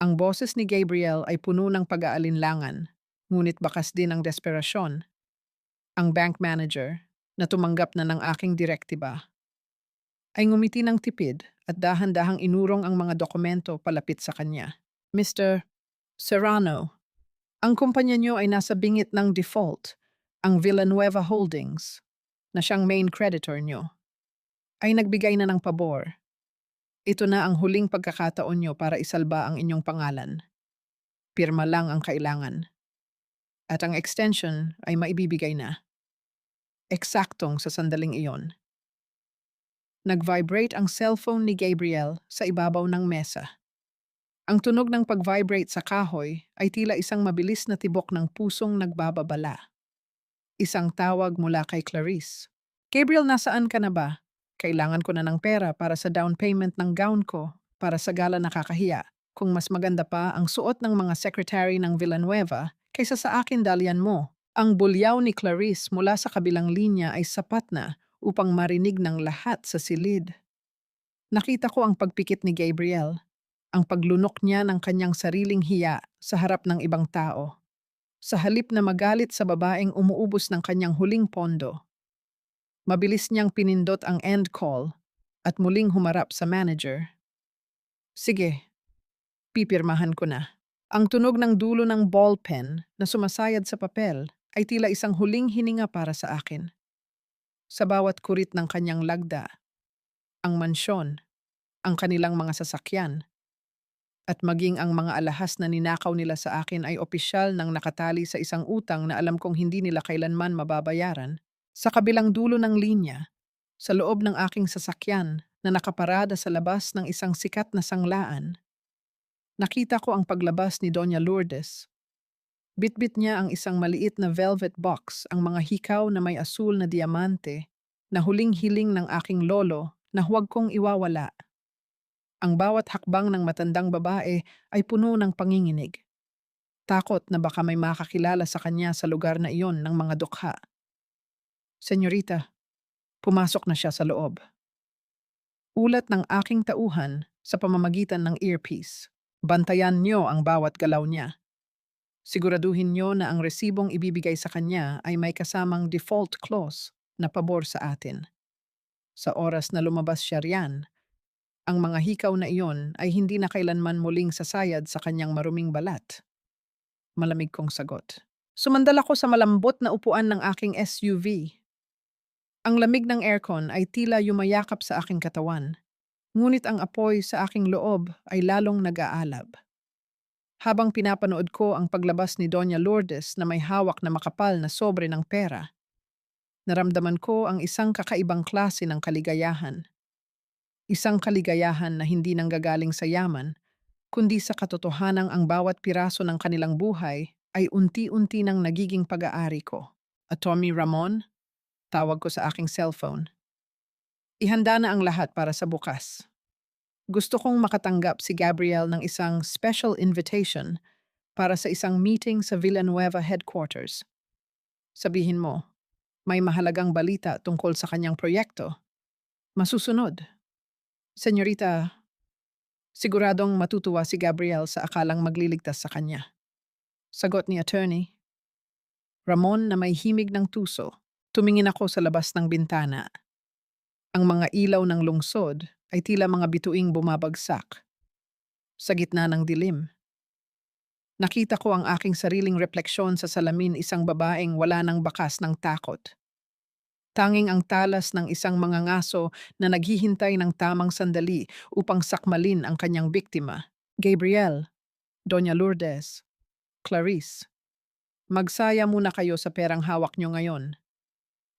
Ang boses ni Gabriel ay puno ng pag-aalinlangan, ngunit bakas din ng desperasyon. Ang bank manager, na tumanggap na ng aking direktiba, ay ngumiti ng tipid at dahan-dahang inurong ang mga dokumento palapit sa kanya. Mr. Serrano, ang kumpanya niyo ay nasa bingit ng default. Ang Villanueva Holdings, na siyang main creditor niyo, ay nagbigay na ng pabor. Ito na ang huling pagkakataon niyo para isalba ang inyong pangalan. Pirma lang ang kailangan. At ang extension ay maibibigay na. Eksaktong sa sandaling iyon. Nag-vibrate ang cellphone ni Gabriel sa ibabaw ng mesa. Ang tunog ng pag-vibrate sa kahoy ay tila isang mabilis na tibok ng pusong nagbababala. Isang tawag mula kay Clarice. Gabriel, nasaan ka na ba? Kailangan ko na ng pera para sa down payment ng gown ko para sa gala nakakahiya. Kung mas maganda pa ang suot ng mga secretary ng Villanueva kaysa sa akin dalian mo. Ang bulyaw ni Clarice mula sa kabilang linya ay sapat na upang marinig ng lahat sa silid. Nakita ko ang pagpikit ni Gabriel, ang paglunok niya ng kanyang sariling hiya sa harap ng ibang tao. Sa halip na magalit sa babaeng umuubos ng kanyang huling pondo, mabilis niyang pinindot ang end call at muling humarap sa manager. Sige, pipirmahan ko na. Ang tunog ng dulo ng ballpen na sumasayad sa papel ay tila isang huling hininga para sa akin. Sa bawat kurit ng kanyang lagda, ang mansyon, ang kanilang mga sasakyan, at maging ang mga alahas na ninakaw nila sa akin ay opisyal nang nakatali sa isang utang na alam kong hindi nila kailanman mababayaran. Sa kabilang dulo ng linya, sa loob ng aking sasakyan na nakaparada sa labas ng isang sikat na sanglaan, nakita ko ang paglabas ni Doña Lourdes. Bitbit niya ang isang maliit na velvet box, ang mga hikaw na may asul na diamante, na huling hiling ng aking lolo na huwag kong iwawala. Ang bawat hakbang ng matandang babae ay puno ng panginginig. Takot na baka may makakilala sa kanya sa lugar na iyon ng mga dukha. Senyorita, pumasok na siya sa loob. Ulat ng aking tauhan sa pamamagitan ng earpiece. Bantayan niyo ang bawat galaw niya. Siguraduhin niyo na ang resibong ibibigay sa kanya ay may kasamang default clause na pabor sa atin. Sa oras na lumabas siya riyan, ang mga hikaw na iyon ay hindi na kailanman muling sasayad sa kanyang maruming balat. Malamig kong sagot. Sumandal ako sa malambot na upuan ng aking SUV. Ang lamig ng aircon ay tila yumayakap sa aking katawan, ngunit ang apoy sa aking loob ay lalong nag-aalab. Habang pinapanood ko ang paglabas ni Doña Lourdes na may hawak na makapal na sobre ng pera, naramdaman ko ang isang kakaibang klase ng kaligayahan. Isang kaligayahan na hindi nanggagaling sa yaman, kundi sa katotohanang ang bawat piraso ng kanilang buhay ay unti-unti nang nagiging pag-aari ko. Tommy Ramon, tawag ko sa aking cellphone. Ihanda na ang lahat para sa bukas. Gusto kong makatanggap si Gabriel ng isang special invitation para sa isang meeting sa Villanueva headquarters. Sabihin mo, may mahalagang balita tungkol sa kanyang proyekto. Masusunod. Senyorita, siguradong matutuwa si Gabriel sa akalang magliligtas sa kanya. Sagot ni attorney. Ramon na may himig ng tuso. Tumingin ako sa labas ng bintana. Ang mga ilaw ng lungsod ay tila mga bituing bumabagsak. Sa gitna ng dilim, nakita ko ang aking sariling refleksyon sa salamin, isang babaeng wala ng bakas ng takot. Tanging ang talas ng isang mangangaso na naghihintay ng tamang sandali upang sakmalin ang kanyang biktima. Gabriel, Doña Lourdes, Clarice, magsaya muna kayo sa perang hawak nyo ngayon.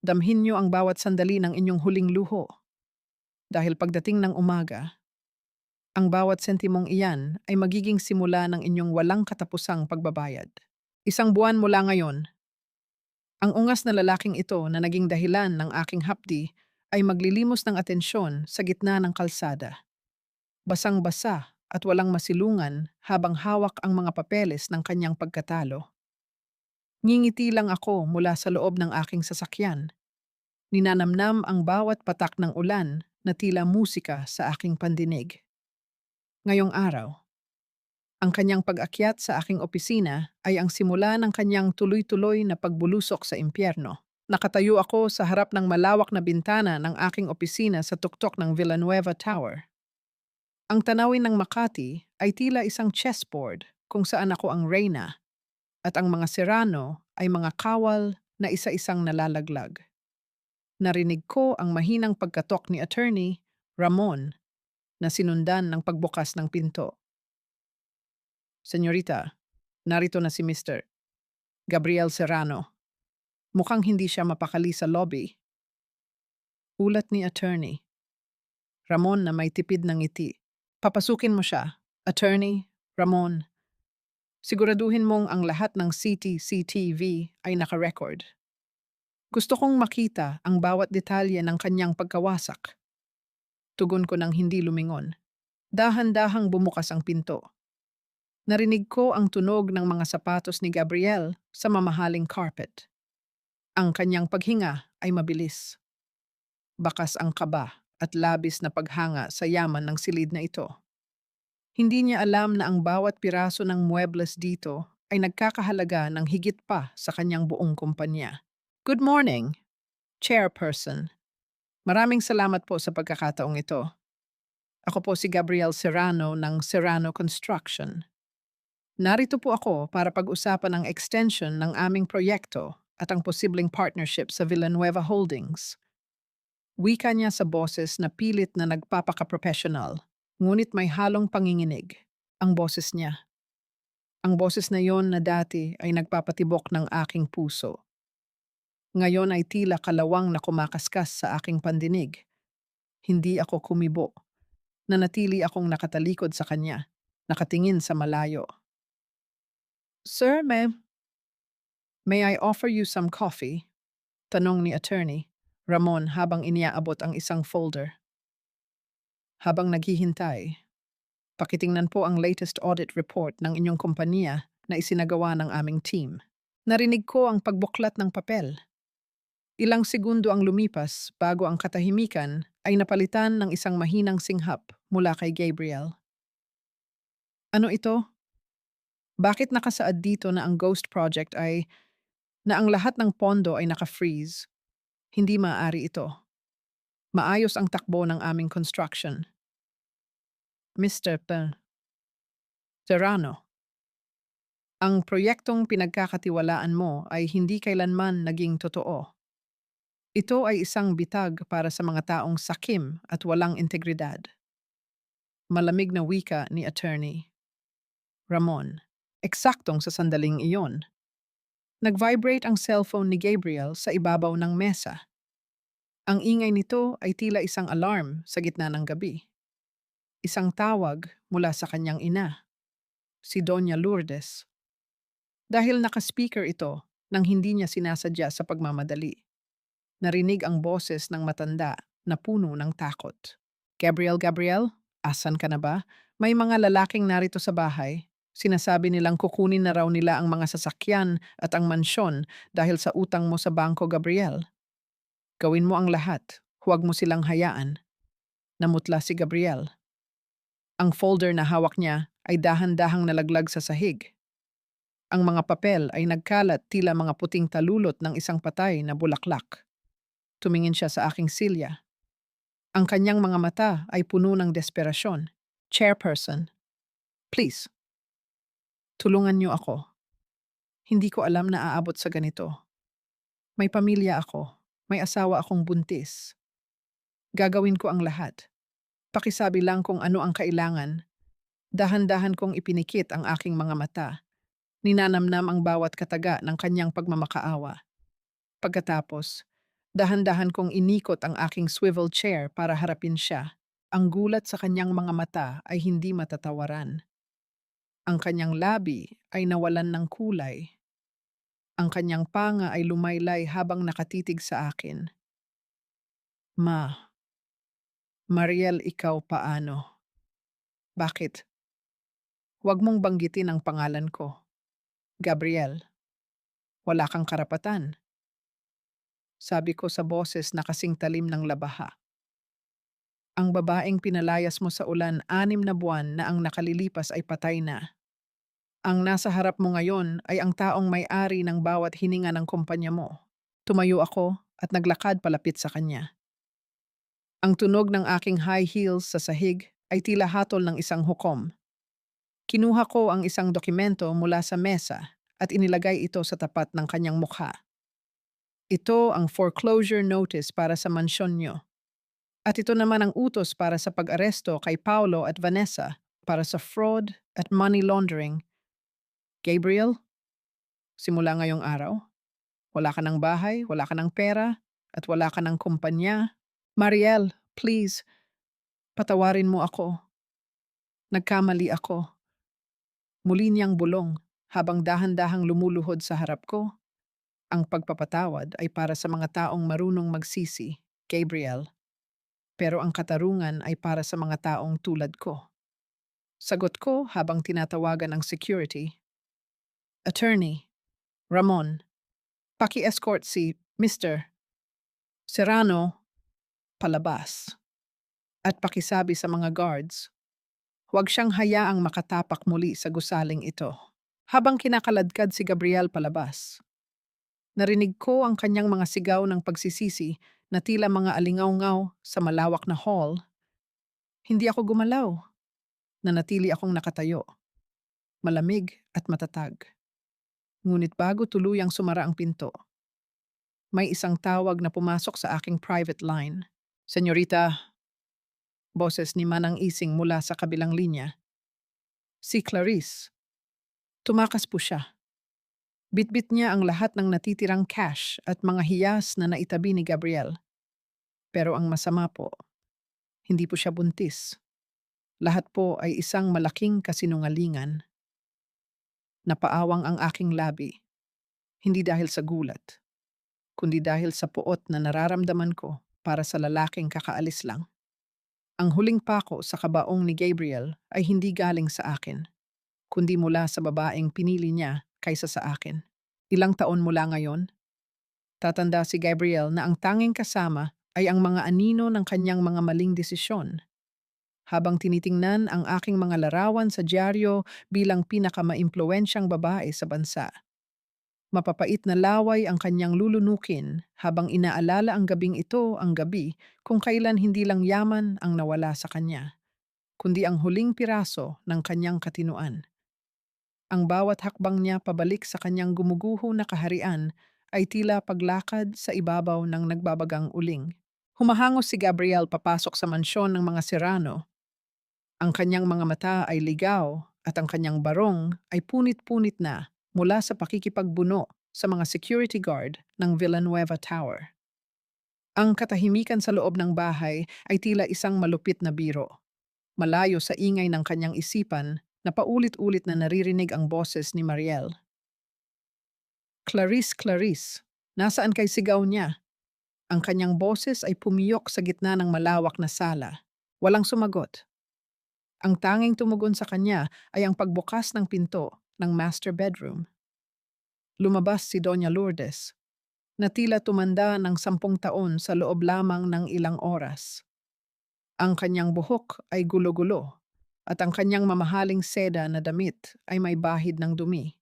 Damhin nyo ang bawat sandali ng inyong huling luho. Dahil pagdating ng umaga, ang bawat sentimong iyan ay magiging simula ng inyong walang katapusang pagbabayad. Isang buwan mula ngayon, ang ungas na lalaking ito na naging dahilan ng aking hapdi ay maglilimos ng atensyon sa gitna ng kalsada. Basang-basa at walang masilungan habang hawak ang mga papeles ng kanyang pagkatalo. Ngingiti lang ako mula sa loob ng aking sasakyan. Ninanamnam ang bawat patak ng ulan na tila musika sa aking pandinig. Ngayong araw, ang kanyang pag-akyat sa aking opisina ay ang simula ng kanyang tuloy-tuloy na pagbulusok sa impyerno. Nakatayo ako sa harap ng malawak na bintana ng aking opisina sa tuktok ng Villanueva Tower. Ang tanawin ng Makati ay tila isang chessboard kung saan ako ang reyna at ang mga Serrano ay mga kawal na isa-isang nalalaglag. Narinig ko ang mahinang pagkatok ni Attorney Ramon na sinundan ng pagbukas ng pinto. Senyorita, narito na si Mr. Gabriel Serrano. Mukhang hindi siya mapakali sa lobby. Ulat ni Attorney Ramon na may tipid ng ngiti. Papasukin mo siya, Attorney Ramon. Siguraduhin mong ang lahat ng CCTV ay nakarecord. Gusto kong makita ang bawat detalye ng kanyang pagkawasak. Tugon ko ng hindi lumingon. Dahan-dahang bumukas ang pinto. Narinig ko ang tunog ng mga sapatos ni Gabriel sa mamahaling carpet. Ang kanyang paghinga ay mabilis. Bakas ang kaba at labis na paghanga sa yaman ng silid na ito. Hindi niya alam na ang bawat piraso ng muebles dito ay nagkakahalaga ng higit pa sa kanyang buong kumpanya. Good morning, Chairperson. Maraming salamat po sa pagkakataong ito. Ako po si Gabriel Serrano ng Serrano Construction. Narito po ako para pag-usapan ang extension ng aming proyekto at ang posibleng partnership sa Villanueva Holdings. Wika niya sa boses na pilit na nagpapaka-professional, ngunit may halong panginginig. Ang boses niya. Ang boses na yon na dati ay nagpapatibok ng aking puso. Ngayon ay tila kalawang na kumakaskas sa aking pandinig. Hindi ako kumibo. Nanatili akong nakatalikod sa kanya, nakatingin sa malayo. Sir, may I offer you some coffee? Tanong ni Attorney Ramon habang iniaabot ang isang folder. Habang naghihintay, pakitingnan po ang latest audit report ng inyong kompanya na isinagawa ng aming team. Narinig ko ang pagbuklat ng papel. Ilang segundo ang lumipas bago ang katahimikan ay napalitan ng isang mahinang singhap mula kay Gabriel. Ano ito? Bakit nakasaad dito na ang ghost project ay na ang lahat ng pondo ay naka-freeze? Hindi maaari ito. Maayos ang takbo ng aming construction. Mr. Serrano, ang proyektong pinagkakatiwalaan mo ay hindi kailanman naging totoo. Ito ay isang bitag para sa mga taong sakim at walang integridad. Malamig na wika ni Attorney Ramon. Eksaktong sa sandaling iyon. Nag-vibrate ang cellphone ni Gabriel sa ibabaw ng mesa. Ang ingay nito ay tila isang alarm sa gitna ng gabi. Isang tawag mula sa kanyang ina, si Doña Lourdes. Dahil naka-speaker ito nang hindi niya sinasadya sa pagmamadali. Narinig ang boses ng matanda na puno ng takot. Gabriel, asan ka na ba? May mga lalaking narito sa bahay. Sinasabi nilang kukunin na raw nila ang mga sasakyan at ang mansyon dahil sa utang mo sa bangko, Gabriel. Gawin mo ang lahat. Huwag mo silang hayaan. Namutla si Gabriel. Ang folder na hawak niya ay dahan-dahang nalaglag sa sahig. Ang mga papel ay nagkalat tila mga puting talulot ng isang patay na bulaklak. Tumingin siya sa aking silya. Ang kanyang mga mata ay puno ng desperasyon. Chairperson, please, tulungan niyo ako. Hindi ko alam na aabot sa ganito. May pamilya ako. May asawa akong buntis. Gagawin ko ang lahat. Pakisabi lang kung ano ang kailangan. Dahan-dahan kong ipinikit ang aking mga mata. Ninanamnam ang bawat kataga ng kanyang pagmamakaawa. Pagkatapos, dahan-dahan kong inikot ang aking swivel chair para harapin siya. Ang gulat sa kanyang mga mata ay hindi matatawaran. Ang kanyang labi ay nawalan ng kulay. Ang kanyang panga ay lumaylay habang nakatitig sa akin. Ma, Mariel, ikaw paano? Bakit? Huwag mong banggitin ang pangalan ko. Gabriel, wala kang karapatan. Sabi ko sa boses na kasing talim ng labaha. Ang babaeng pinalayas mo sa ulan 6 na buwan na ang nakalilipas ay patay na. Ang nasa harap mo ngayon ay ang taong may-ari ng bawat hininga ng kumpanya mo. Tumayo ako at naglakad palapit sa kanya. Ang tunog ng aking high heels sa sahig ay tila hatol ng isang hukom. Kinuha ko ang isang dokumento mula sa mesa at inilagay ito sa tapat ng kanyang mukha. Ito ang foreclosure notice para sa mansyon nyo. At ito naman ang utos para sa pag-aresto kay Paulo at Vanessa para sa fraud at money laundering. Gabriel, simula ngayong araw, wala ka ng bahay, wala ka ng pera, at wala ka ng kumpanya. Mariel, please, patawarin mo ako. Nagkamali ako. Muli niyang bulong habang dahan-dahang lumuluhod sa harap ko. Ang pagpapatawad ay para sa mga taong marunong magsisi, Gabriel. Pero ang katarungan ay para sa mga taong tulad ko. Sagot ko habang tinatawagan ang security. Attorney, Ramon, paki-escort si Mr. Serrano palabas. At pakisabi sa mga guards, huwag siyang hayaang makatapak muli sa gusaling ito. Habang kinakaladkad si Gabriel palabas, narinig ko ang kanyang mga sigaw ng pagsisisi na tila mga alingaw-ngaw sa malawak na hall. Hindi ako gumalaw. Nanatili akong nakatayo, malamig at matatag. Ngunit bago tuluyang sumara ang pinto, may isang tawag na pumasok sa aking private line. Senyorita, boses ni Manang Ising mula sa kabilang linya. Si Clarice. Tumakas po siya. Bitbit niya ang lahat ng natitirang cash at mga hiyas na naitabi ni Gabriel. Pero ang masama po, hindi po siya buntis. Lahat po ay isang malaking kasinungalingan. Napaawang ang aking labi, hindi dahil sa gulat, kundi dahil sa puot na nararamdaman ko para sa lalaking kakaalis lang. Ang huling pako sa kabaong ni Gabriel ay hindi galing sa akin, kundi mula sa babaeng pinili niya kaysa sa akin. Ilang taon mula ngayon, tatanda si Gabriel na ang tanging kasama ay ang mga anino ng kanyang mga maling desisyon. Habang tinitingnan ang aking mga larawan sa dyaryo bilang pinakamaimpluwensyang babae sa bansa. Mapapait na laway ang kanyang lulunukin habang inaalala ang gabing ito ang gabi kung kailan hindi lang yaman ang nawala sa kanya, kundi ang huling piraso ng kanyang katinuan. Ang bawat hakbang niya pabalik sa kanyang gumuguho na kaharian ay tila paglakad sa ibabaw ng nagbabagang uling. Humahangos si Gabriel papasok sa mansyon ng mga Serrano. Ang kanyang mga mata ay ligaw at ang kanyang barong ay punit-punit na mula sa pakikipagbuno sa mga security guard ng Villanueva Tower. Ang katahimikan sa loob ng bahay ay tila isang malupit na biro. Malayo sa ingay ng kanyang isipan na paulit-ulit na naririnig ang boses ni Mariel. Clarice, Clarice, nasaan kay sigaw niya? Ang kanyang boses ay pumiyok sa gitna ng malawak na sala. Walang sumagot. Ang tanging tumugon sa kanya ay ang pagbukas ng pinto ng master bedroom. Lumabas si Doña Lourdes, na tila tumanda ng 10 taon sa loob lamang ng ilang oras. Ang kanyang buhok ay gulo-gulo at ang kanyang mamahaling seda na damit ay may bahid ng dumi.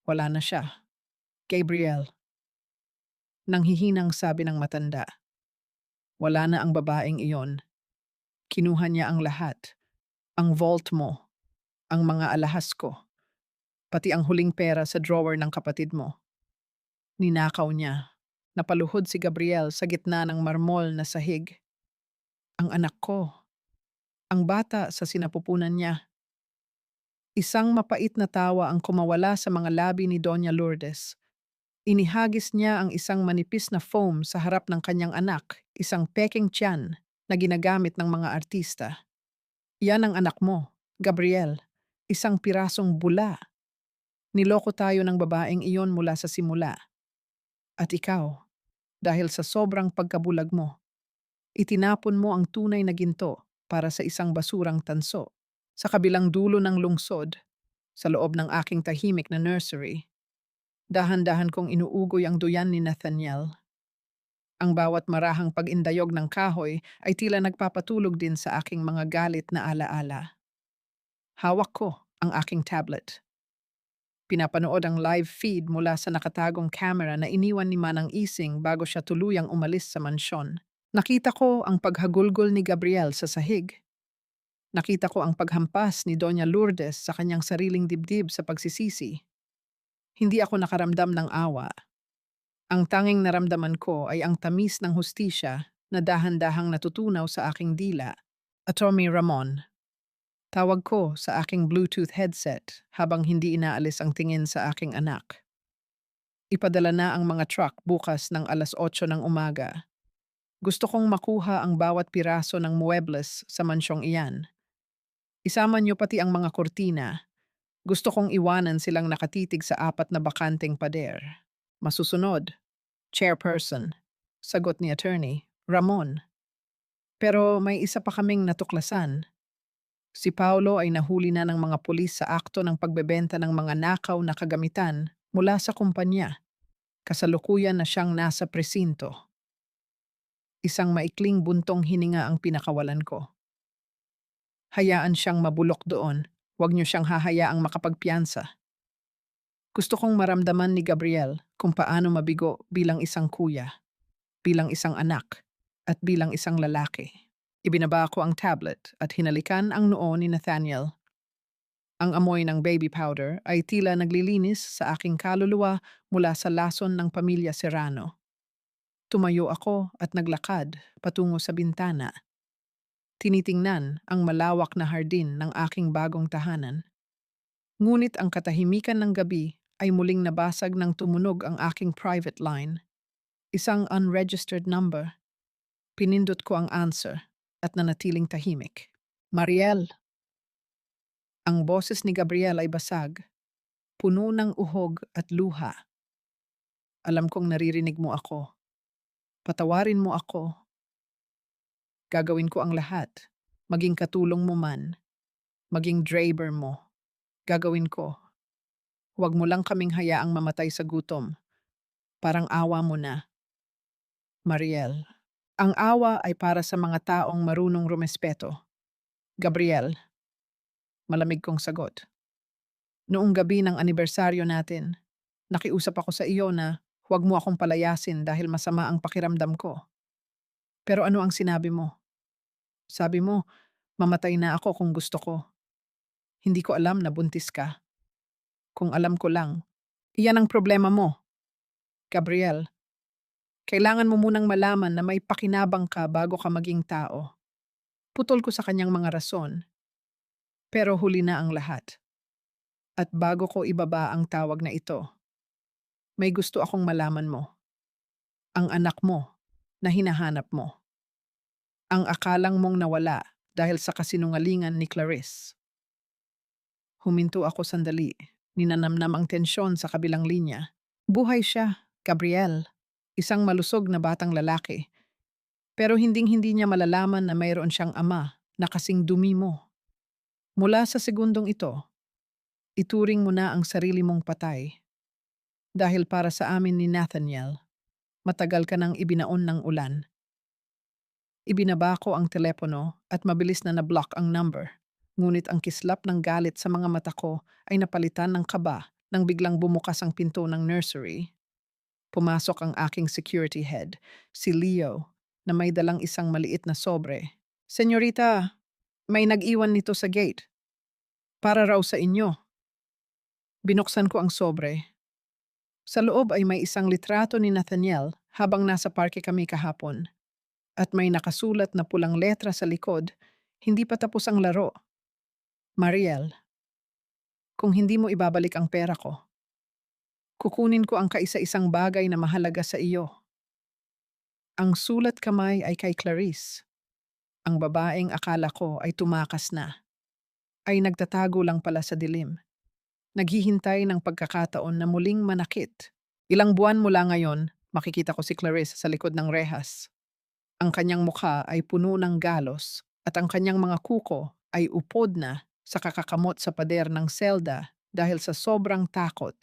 Wala na siya. Gabriel, nanghihinang sabi ng matanda. Wala na ang babaeng iyon. Kinuha niya ang lahat. Ang vault mo, ang mga alahas ko, pati ang huling pera sa drawer ng kapatid mo. Ninakaw niya. Napaluhod si Gabriel sa gitna ng marmol na sahig. Ang anak ko, ang bata sa sinapupunan niya. Isang mapait na tawa ang kumawala sa mga labi ni Doña Lourdes. Inihagis niya ang isang manipis na foam sa harap ng kanyang anak, isang peking tiyan na ginagamit ng mga artista. Yan ang anak mo, Gabriel. Isang pirasong bula. Niloko tayo ng babaeng iyon mula sa simula. At ikaw, dahil sa sobrang pagkabulag mo, itinapon mo ang tunay na ginto para sa isang basurang tanso. Sa kabilang dulo ng lungsod, sa loob ng aking tahimik na nursery, dahan-dahan kong inuugoy ang duyan ni Nathaniel. Ang bawat marahang pag-indayog ng kahoy ay tila nagpapatulog din sa aking mga galit na alaala. Hawak ko ang aking tablet. Pinapanood ang live feed mula sa nakatagong camera na iniwan ni Manang Ising bago siya tuluyang umalis sa mansyon. Nakita ko ang paghagulgol ni Gabriel sa sahig. Nakita ko ang paghampas ni Doña Lourdes sa kanyang sariling dibdib sa pagsisisi. Hindi ako nakaramdam ng awa. Ang tanging naramdaman ko ay ang tamis ng hustisya na dahan-dahang natutunaw sa aking dila. Attorney Ramon. Tawag ko sa aking Bluetooth headset habang hindi inaalis ang tingin sa aking anak. Ipadala na ang mga truck bukas ng 8:00 ng umaga. Gusto kong makuha ang bawat piraso ng muebles sa mansyong iyan. Isama niyo pati ang mga kortina. Gusto kong iwanan silang nakatitig sa 4 na bakanteng pader. Masusunod, Chairperson. Sagot ni Attorney Ramon. Pero may isa pa kaming natuklasan. Si Paulo ay nahuli na ng mga pulis sa akto ng pagbebenta ng mga nakaw na kagamitan mula sa kumpanya. Kasalukuyan na siyang nasa presinto. Isang maikling buntong hininga ang pinakawalan ko. Hayaan siyang mabulok doon. Huwag niyo siyang hahayaang makapagpiyansa. Gusto kong maramdaman ni Gabriel kung paano mabigo bilang isang kuya, bilang isang anak, at bilang isang lalaki. Ibinaba ko ang tablet at hinalikan ang noo ni Nathaniel. Ang amoy ng baby powder ay tila naglilinis sa aking kaluluwa mula sa lason ng pamilya Serrano. Tumayo ako at naglakad patungo sa bintana. Tinitingnan ang malawak na hardin ng aking bagong tahanan. Ngunit ang katahimikan ng gabi ay muling nabasag ng tumunog ang aking private line. Isang unregistered number. Pinindot ko ang answer at nanatiling tahimik. Mariel. Ang boses ni Gabriel ay basag, puno ng uhog at luha. Alam kong naririnig mo ako. Patawarin mo ako. Gagawin ko ang lahat. Maging katulong mo man. Maging driver mo. Gagawin ko. Huwag mo lang kaming hayaang mamatay sa gutom. Parang awa mo na. Mariel. Ang awa ay para sa mga taong marunong rumespeto. Gabriel. Malamig kong sagot. Noong gabi ng anibersaryo natin, nakiusap ako sa iyo na huwag mo akong palayasin dahil masama ang pakiramdam ko. Pero ano ang sinabi mo? Sabi mo, mamatay na ako kung gusto ko. Hindi ko alam na buntis ka. Kung alam ko lang, iyan ang problema mo. Gabriel, kailangan mo munang malaman na may pakinabang ka bago ka maging tao. Putol ko sa kanyang mga rason. Pero huli na ang lahat. At bago ko ibaba ang tawag na ito, may gusto akong malaman mo. Ang anak mo na hinahanap mo. Ang akalang mong nawala dahil sa kasinungalingan ni Clarice. Huminto ako sandali. Ninanamnam ang tensyon sa kabilang linya. Buhay siya, Gabriel. Isang malusog na batang lalaki. Pero hinding-hindi niya malalaman na mayroon siyang ama na kasing dumi mo. Mula sa segundong ito, ituring mo na ang sarili mong patay. Dahil para sa amin ni Nathaniel, matagal ka nang ibinaon ng ulan. Ibinaba ko ang telepono at mabilis na na-block ang number. Ngunit ang kislap ng galit sa mga mata ko ay napalitan ng kaba nang biglang bumukas ang pinto ng nursery. Pumasok ang aking security head, si Leo, na may dalang isang maliit na sobre. Senyorita, may nag-iwan nito sa gate. Para raw sa inyo. Binuksan ko ang sobre. Sa loob ay may isang litrato ni Nathaniel habang nasa parke kami kahapon at may nakasulat na pulang letra sa likod, hindi pa tapos ang laro. Mariel, kung hindi mo ibabalik ang pera ko, kukunin ko ang kaisa-isang bagay na mahalaga sa iyo. Ang sulat kamay ay kay Clarice. Ang babaeng akala ko ay tumakas na, ay nagtatago lang pala sa dilim. Naghihintay ng pagkakataon na muling manakit. Ilang buwan mula ngayon, makikita ko si Clarice sa likod ng rehas. Ang kanyang mukha ay puno ng galos at ang kanyang mga kuko ay upod na sa kakakamot sa pader ng selda dahil sa sobrang takot.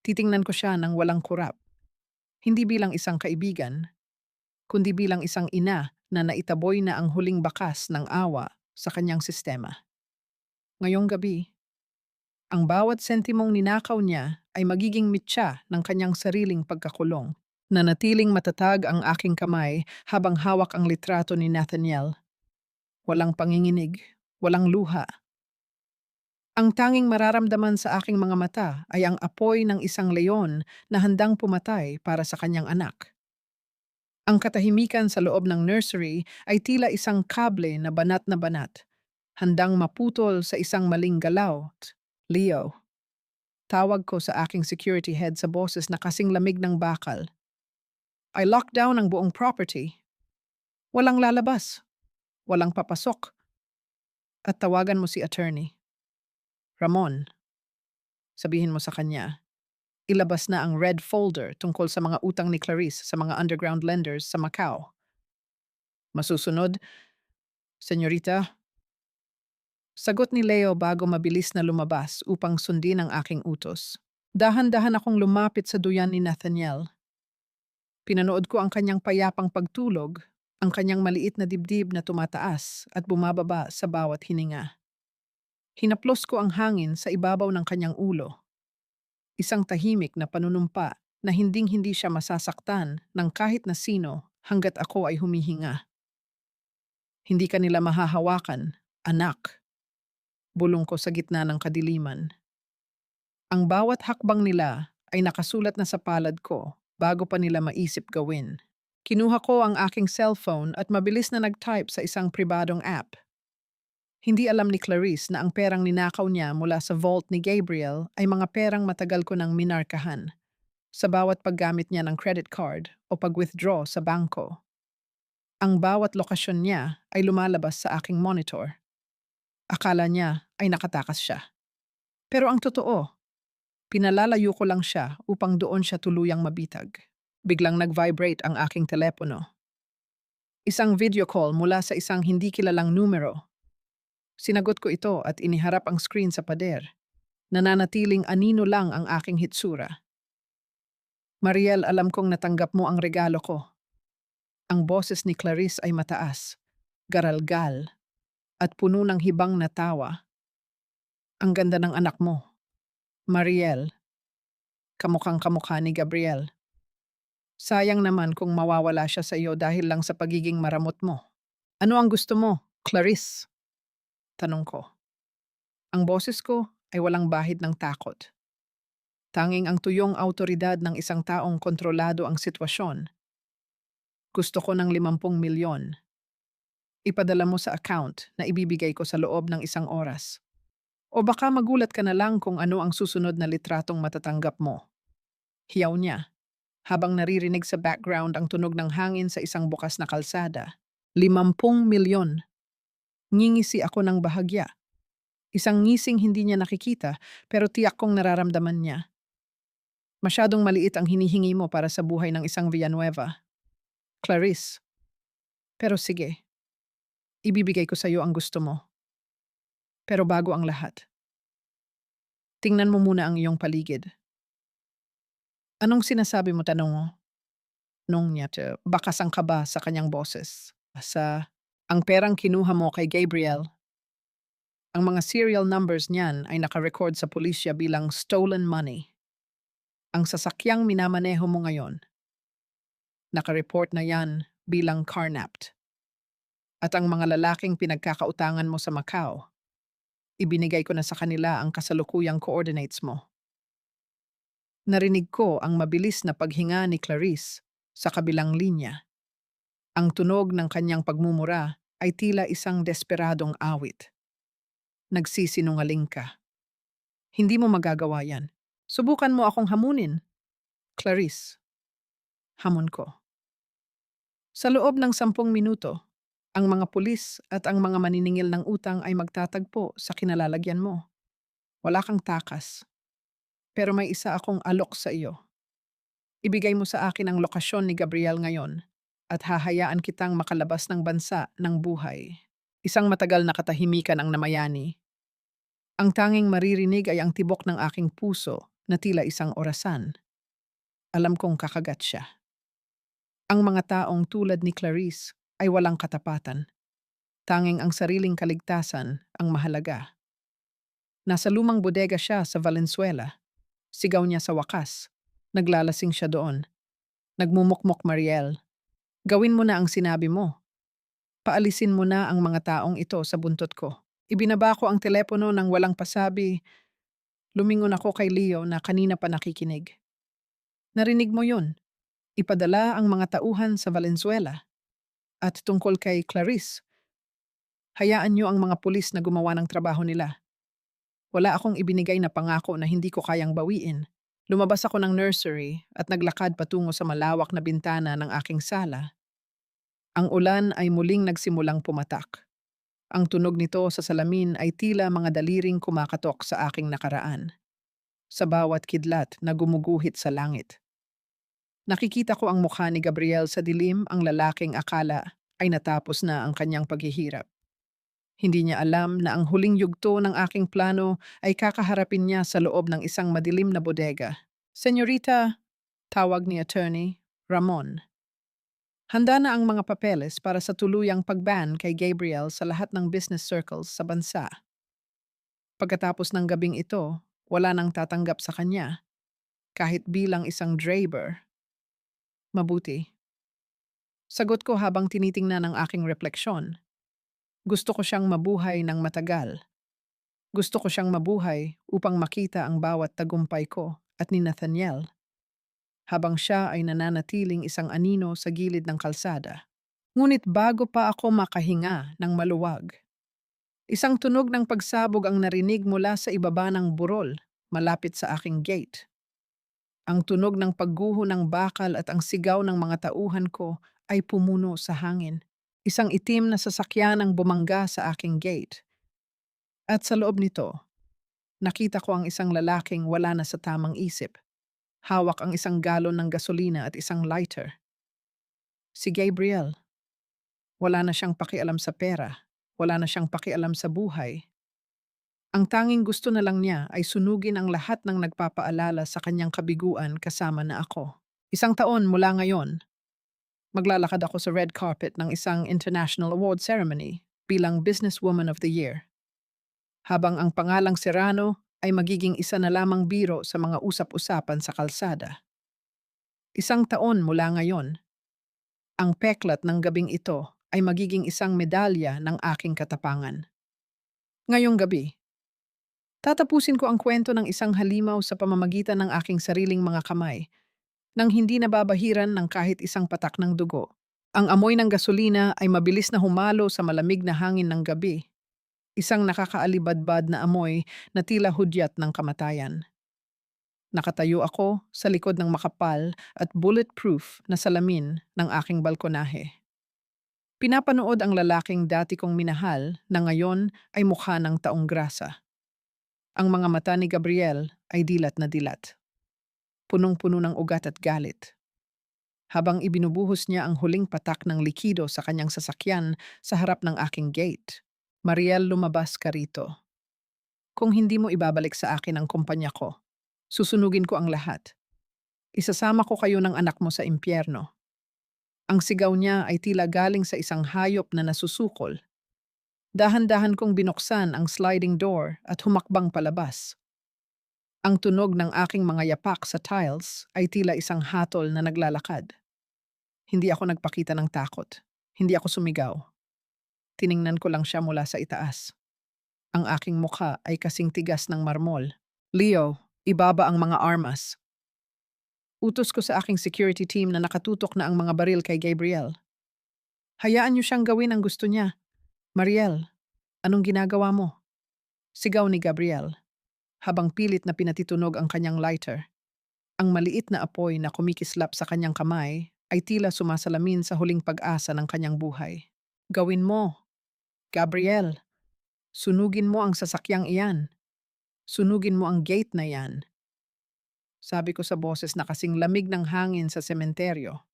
Titingnan ko siya ng walang kurap, hindi bilang isang kaibigan, kundi bilang isang ina na naitaboy na ang huling bakas ng awa sa kanyang sistema. Ngayong gabi, ang bawat sentimong ninakaw niya ay magiging mitya ng kanyang sariling pagkakulong. Nanatiling matatag ang aking kamay habang hawak ang litrato ni Nathaniel. Walang panginginig, walang luha. Ang tanging mararamdaman sa aking mga mata ay ang apoy ng isang leon na handang pumatay para sa kanyang anak. Ang katahimikan sa loob ng nursery ay tila isang kable na banat, handang maputol sa isang maling galaw. Leo, tawag ko sa aking security head sa boses na kasing lamig ng bakal. I lock down ang buong property. Walang lalabas, walang papasok. At tawagan mo si attorney. Ramon, sabihin mo sa kanya, ilabas na ang red folder tungkol sa mga utang ni Clarice sa mga underground lenders sa Macau. Masusunod, senyorita, sagot ni Leo bago mabilis na lumabas upang sundin ang aking utos. Dahan-dahan akong lumapit sa duyan ni Nathaniel. Pinanood ko ang kanyang payapang pagtulog, ang kanyang maliit na dibdib na tumataas at bumababa sa bawat hininga. Hinaplos ko ang hangin sa ibabaw ng kanyang ulo. Isang tahimik na panunumpa na hinding-hindi siya masasaktan ng kahit na sino hanggat ako ay humihinga. Hindi ka nila mahahawakan, anak. Bulong ko sa gitna ng kadiliman. Ang bawat hakbang nila ay nakasulat na sa palad ko bago pa nila maisip gawin. Kinuha ko ang aking cellphone at mabilis na nag-type sa isang pribadong app. Hindi alam ni Clarice na ang perang ninakaw niya mula sa vault ni Gabriel ay mga perang matagal ko nang minarkahan sa bawat paggamit niya ng credit card o pag-withdraw sa bangko. Ang bawat lokasyon niya ay lumalabas sa aking monitor. Akala niya ay nakatakas siya. Pero ang totoo, pinalalayo ko lang siya upang doon siya tuluyang mabitag. Biglang nag-vibrate ang aking telepono. Isang video call mula sa isang hindi kilalang numero. Sinagot ko ito at iniharap ang screen sa pader. Nananatiling anino lang ang aking hitsura. Mariel, alam kong natanggap mo ang regalo ko. Ang boses ni Clarice ay mataas, garalgal, at puno ng hibang na tawa. Ang ganda ng anak mo. Mariel, kamukhang kamukha ni Gabriel. Sayang naman kung mawawala siya sa iyo dahil lang sa pagiging maramot mo. Ano ang gusto mo, Clarice? Tanong ko. Ang boses ko ay walang bahid ng takot. Tanging ang tuyong autoridad ng isang taong kontrolado ang sitwasyon. Gusto ko ng 50 milyon. Ipadala mo sa account na ibibigay ko sa loob ng 1 oras. O baka magulat ka na lang kung ano ang susunod na litratong matatanggap mo. Hiyaw niya, habang naririnig sa background ang tunog ng hangin sa isang bukas na kalsada. 50 milyon. Ngingisi ako ng bahagya. Isang ngising hindi niya nakikita pero tiyak kong nararamdaman niya. Masyadong maliit ang hinihingi mo para sa buhay ng isang Villanueva. Clarice. Pero sige, ibibigay ko sa iyo ang gusto mo. Pero bago ang lahat, tingnan mo muna ang iyong paligid. Anong sinasabi mo, tanong mo? Nung niya, bakas ang kaba sa kanyang boses. Ang perang kinuha mo kay Gabriel, ang mga serial numbers niyan ay nakarecord sa pulisya bilang stolen money. Ang sasakyang minamaneho mo ngayon, nakareport na yan bilang carnapped. At ang mga lalaking pinagkakautangan mo sa Macau, ibinigay ko na sa kanila ang kasalukuyang coordinates mo. Narinig ko ang mabilis na paghinga ni Clarice sa kabilang linya. Ang tunog ng kanyang pagmumura ay tila isang desperadong awit. Nagsisinungaling ka. Hindi mo magagawa yan. Subukan mo akong hamunin. Clarice, hamon ko. Sa loob ng 10 minuto, ang mga pulis at ang mga maniningil ng utang ay magtatagpo sa kinalalagyan mo. Wala kang takas. Pero may isa akong alok sa iyo. Ibigay mo sa akin ang lokasyon ni Gabriel ngayon at hahayaan kitang makalabas ng bansa ng buhay. Isang matagal na katahimikan ang namayani. Ang tanging maririnig ay ang tibok ng aking puso na tila isang orasan. Alam kong kakagat siya. Ang mga taong tulad ni Clarice ay walang katapatan. Tanging ang sariling kaligtasan ang mahalaga. Nasa lumang bodega siya sa Valenzuela. Sigaw niya sa wakas. Naglalasing siya doon. Nagmumukmok Mariel. Gawin mo na ang sinabi mo. Paalisin mo na ang mga taong ito sa buntot ko. Ibinaba ko ang telepono ng walang pasabi. Lumingon ako kay Leo na kanina pa nakikinig. Narinig mo yun? Ipadala ang mga tauhan sa Valenzuela. At tungkol kay Clarice, hayaan niyo ang mga pulis na gumawa ng trabaho nila. Wala akong ibinigay na pangako na hindi ko kayang bawiin. Lumabas ako ng nursery at naglakad patungo sa malawak na bintana ng aking sala. Ang ulan ay muling nagsimulang pumatak. Ang tunog nito sa salamin ay tila mga daliring kumakatok sa aking nakaraan. Sa bawat kidlat na gumuguhit sa langit. Nakikita ko ang mukha ni Gabriel sa dilim, ang lalaking akala ay natapos na ang kanyang paghihirap. Hindi niya alam na ang huling yugto ng aking plano ay kakaharapin niya sa loob ng isang madilim na bodega. Senyorita, tawag ni Attorney Ramon. Handa na ang mga papeles para sa tuluyang pag-ban kay Gabriel sa lahat ng business circles sa bansa. Pagkatapos ng gabing ito, wala nang tatanggap sa kanya, kahit bilang isang driver. Mabuti. Sagot ko habang tinitingnan ang aking refleksyon. Gusto ko siyang mabuhay ng matagal. Gusto ko siyang mabuhay upang makita ang bawat tagumpay ko at ni Nathaniel habang siya ay nananatiling isang anino sa gilid ng kalsada. Ngunit bago pa ako makahinga ng maluwag, isang tunog ng pagsabog ang narinig mula sa ibaba ng burol malapit sa aking gate. Ang tunog ng pagguho ng bakal at ang sigaw ng mga tauhan ko ay pumuno sa hangin. Isang itim na sasakyan ang bumangga sa aking gate. At sa loob nito, nakita ko ang isang lalaking wala na sa tamang isip. Hawak ang isang galon ng gasolina at isang lighter. Si Gabriel. Wala na siyang pakialam sa pera. Wala na siyang pakialam sa buhay. Ang tanging gusto na lang niya ay sunugin ang lahat ng nagpapaalala sa kanyang kabiguan kasama na ako. 1 taon mula ngayon, maglalakad ako sa red carpet ng isang international award ceremony bilang Businesswoman of the Year. Habang ang pangalang Serrano ay magiging isa na lamang biro sa mga usap-usapan sa kalsada. 1 taon mula ngayon, ang peklat ng gabing ito ay magiging isang medalya ng aking katapangan. Ngayong gabi, tatapusin ko ang kwento ng isang halimaw sa pamamagitan ng aking sariling mga kamay, nang hindi nababahiran ng kahit isang patak ng dugo. Ang amoy ng gasolina ay mabilis na humalo sa malamig na hangin ng gabi. Isang nakakaalibadbad na amoy na tila hudyat ng kamatayan. Nakatayo ako sa likod ng makapal at bulletproof na salamin ng aking balkonahe. Pinapanood ang lalaking dati kong minahal na ngayon ay mukha ng taong grasa. Ang mga mata ni Gabriel ay dilat na dilat. Punong-puno ng ugat at galit. Habang ibinubuhos niya ang huling patak ng likido sa kanyang sasakyan sa harap ng aking gate. Mariel, lumabas ka rito. Kung hindi mo ibabalik sa akin ang kumpanya ko, susunugin ko ang lahat. Isasama ko kayo ng anak mo sa impyerno. Ang sigaw niya ay tila galing sa isang hayop na nasusukol. Dahan-dahan kong binuksan ang sliding door at humakbang palabas. Ang tunog ng aking mga yapak sa tiles ay tila isang hatol na naglalakad. Hindi ako nagpakita ng takot. Hindi ako sumigaw. Tiningnan ko lang siya mula sa itaas. Ang aking mukha ay kasing tigas ng marmol. Leo, ibaba ang mga armas. Utos ko sa aking security team na nakatutok na ang mga baril kay Gabriel. Hayaan niyo siyang gawin ang gusto niya. Mariel, anong ginagawa mo? Sigaw ni Gabriel, habang pilit na pinatitunog ang kanyang lighter. Ang maliit na apoy na kumikislap sa kanyang kamay ay tila sumasalamin sa huling pag-asa ng kanyang buhay. Gawin mo, Gabriel. Sunugin mo ang sasakyang iyan. Sunugin mo ang gate na yan. Sabi ko sa boses na kasing lamig ng hangin sa sementeryo.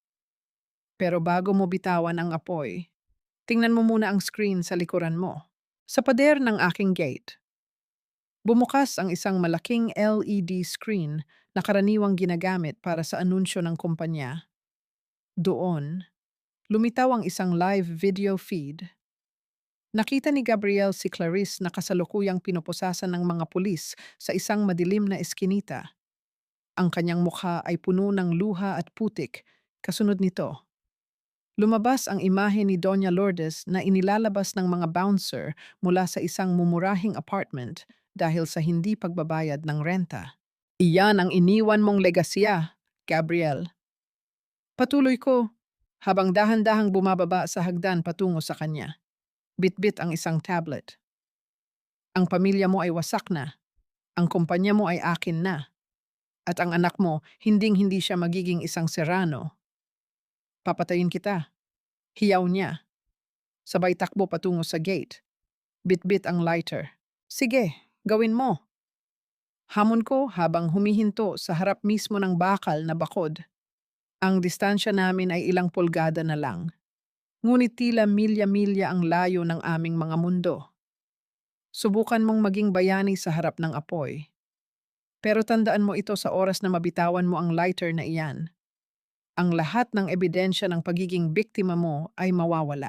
Pero bago mo bitawan ang apoy, tingnan mo muna ang screen sa likuran mo. Sa pader ng aking gate, bumukas ang isang malaking LED screen na karaniwang ginagamit para sa anunsyo ng kumpanya. Doon, lumitaw ang isang live video feed. Nakita ni Gabriel si Clarice na kasalukuyang pinupusasan ng mga pulis sa isang madilim na eskinita. Ang kanyang mukha ay puno ng luha at putik. Kasunod nito, lumabas ang imahe ni Doña Lourdes na inilalabas ng mga bouncer mula sa isang mumurahing apartment dahil sa hindi pagbabayad ng renta. Iyan ang iniwan mong legasya, Gabriel. Patuloy ko, habang dahan-dahang bumababa sa hagdan patungo sa kanya. Bitbit ang isang tablet. Ang pamilya mo ay wasak na. Ang kumpanya mo ay akin na. At ang anak mo, hinding-hindi siya magiging isang serrano. Papatayin kita. Hiyaw niya. Sabay takbo patungo sa gate. Bitbit ang lighter. Sige, gawin mo. Hamon ko habang humihinto sa harap mismo ng bakal na bakod. Ang distansya namin ay ilang pulgada na lang. Ngunit tila milya-milya ang layo ng aming mga mundo. Subukan mong maging bayani sa harap ng apoy. Pero tandaan mo ito sa oras na mabitawan mo ang lighter na iyan. Ang lahat ng ebidensya ng pagiging biktima mo ay mawawala.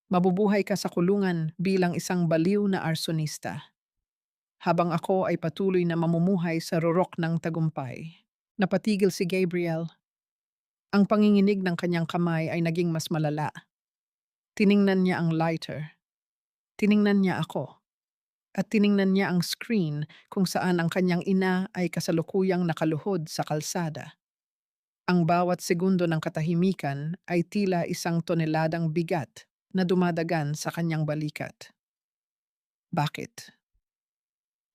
Mabubuhay ka sa kulungan bilang isang baliw na arsonista. Habang ako ay patuloy na mamumuhay sa rurok ng tagumpay. Napatigil si Gabriel. Ang panginginig ng kanyang kamay ay naging mas malala. Tiningnan niya ang lighter. Tiningnan niya ako. At tiningnan niya ang screen kung saan ang kanyang ina ay kasalukuyang nakaluhod sa kalsada. Ang bawat segundo ng katahimikan ay tila isang toneladang bigat na dumadagan sa kanyang balikat. Bakit?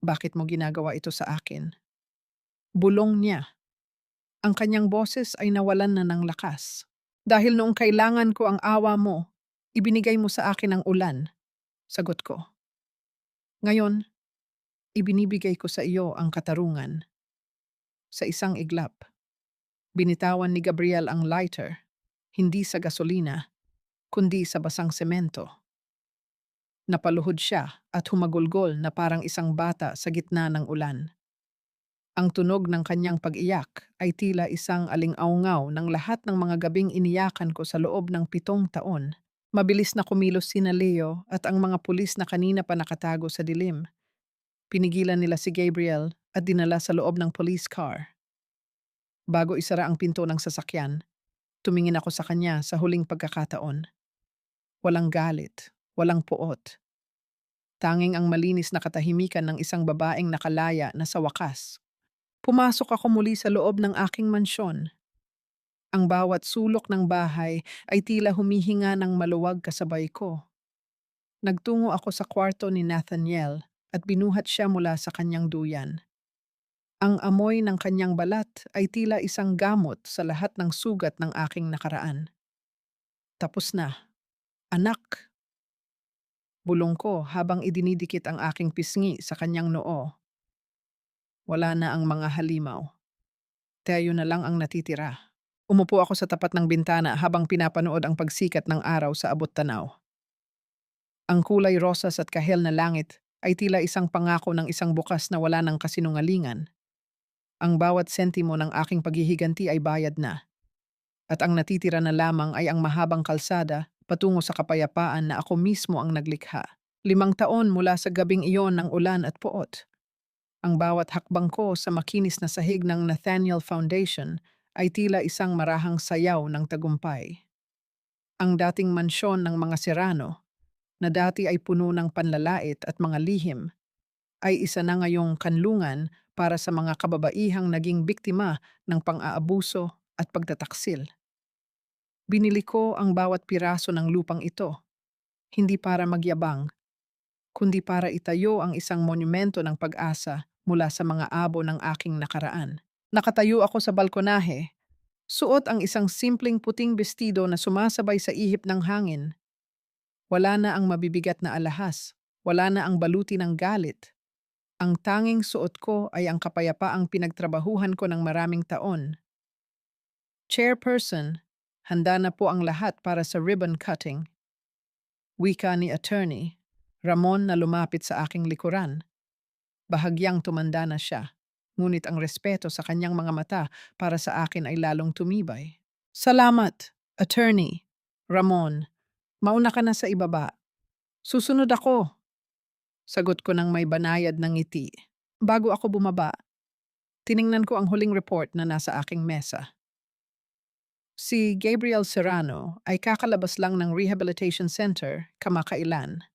Bakit mo ginagawa ito sa akin? Bulong niya. Ang kanyang boses ay nawalan na ng lakas. Dahil noong kailangan ko ang awa mo, ibinigay mo sa akin ang ulan. Sagot ko. Ngayon, ibinibigay ko sa iyo ang katarungan. Sa isang iglap, binitawan ni Gabriel ang lighter, hindi sa gasolina, kundi sa basang semento. Napaluhod siya at humagulgol na parang isang bata sa gitna ng ulan. Ang tunog ng kanyang pag-iyak ay tila isang aling-aungaw ng lahat ng mga gabing iniyakan ko sa loob ng 7 taon. Mabilis na kumilos sina Leo at ang mga pulis na kanina pa nakatago sa dilim. Pinigilan nila si Gabriel at dinala sa loob ng police car. Bago isara ang pinto ng sasakyan, tumingin ako sa kanya sa huling pagkakataon. Walang galit, walang puot. Tanging ang malinis na katahimikan ng isang babaeng nakalaya na sa wakas. Pumasok ako muli sa loob ng aking mansyon. Ang bawat sulok ng bahay ay tila humihinga ng maluwag kasabay ko. Nagtungo ako sa kwarto ni Nathaniel at binuhat siya mula sa kanyang duyan. Ang amoy ng kanyang balat ay tila isang gamot sa lahat ng sugat ng aking nakaraan. Tapos na. Anak. Bulong ko habang idinidikit ang aking pisngi sa kanyang noo. Wala na ang mga halimaw. Tayo na lang ang natitira. Umupo ako sa tapat ng bintana habang pinapanood ang pagsikat ng araw sa abot-tanaw. Ang kulay rosas at kahel na langit ay tila isang pangako ng isang bukas na wala ng kasinungalingan. Ang bawat sentimo ng aking paghihiganti ay bayad na. At ang natitira na lamang ay ang mahabang kalsada patungo sa kapayapaan na ako mismo ang naglikha. 5 taon mula sa gabing iyon ng ulan at poot. Ang bawat hakbang ko sa makinis na sahig ng Nathaniel Foundation ay tila isang marahang sayaw ng tagumpay. Ang dating mansyon ng mga Serrano, na dati ay puno ng panlalait at mga lihim, ay isa na ngayong kanlungan para sa mga kababaihang naging biktima ng pang-aabuso at pagtataksil. Binili ko ang bawat piraso ng lupang ito, hindi para magyabang, kundi para itayo ang isang monumento ng pag-asa mula sa mga abo ng aking nakaraan. Nakatayo ako sa balkonahe, suot ang isang simpleng puting bestido na sumasabay sa ihip ng hangin. Wala na ang mabibigat na alahas, wala na ang baluti ng galit. Ang tanging suot ko ay ang kapayapaang pinagtrabahuhan ko ng maraming taon. Chairperson, handa na po ang lahat para sa ribbon cutting. Wika ni attorney, Ramon na lumapit sa aking likuran. Bahagyang tumanda na siya, ngunit ang respeto sa kanyang mga mata para sa akin ay lalong tumibay. Salamat, attorney. Ramon, mauna ka na sa ibaba. Susunod ako, sagot ko ng may banayad ng ngiti. Bago ako bumaba, tiningnan ko ang huling report na nasa aking mesa. Si Gabriel Serrano ay kakalabas lang ng Rehabilitation Center kamakailan.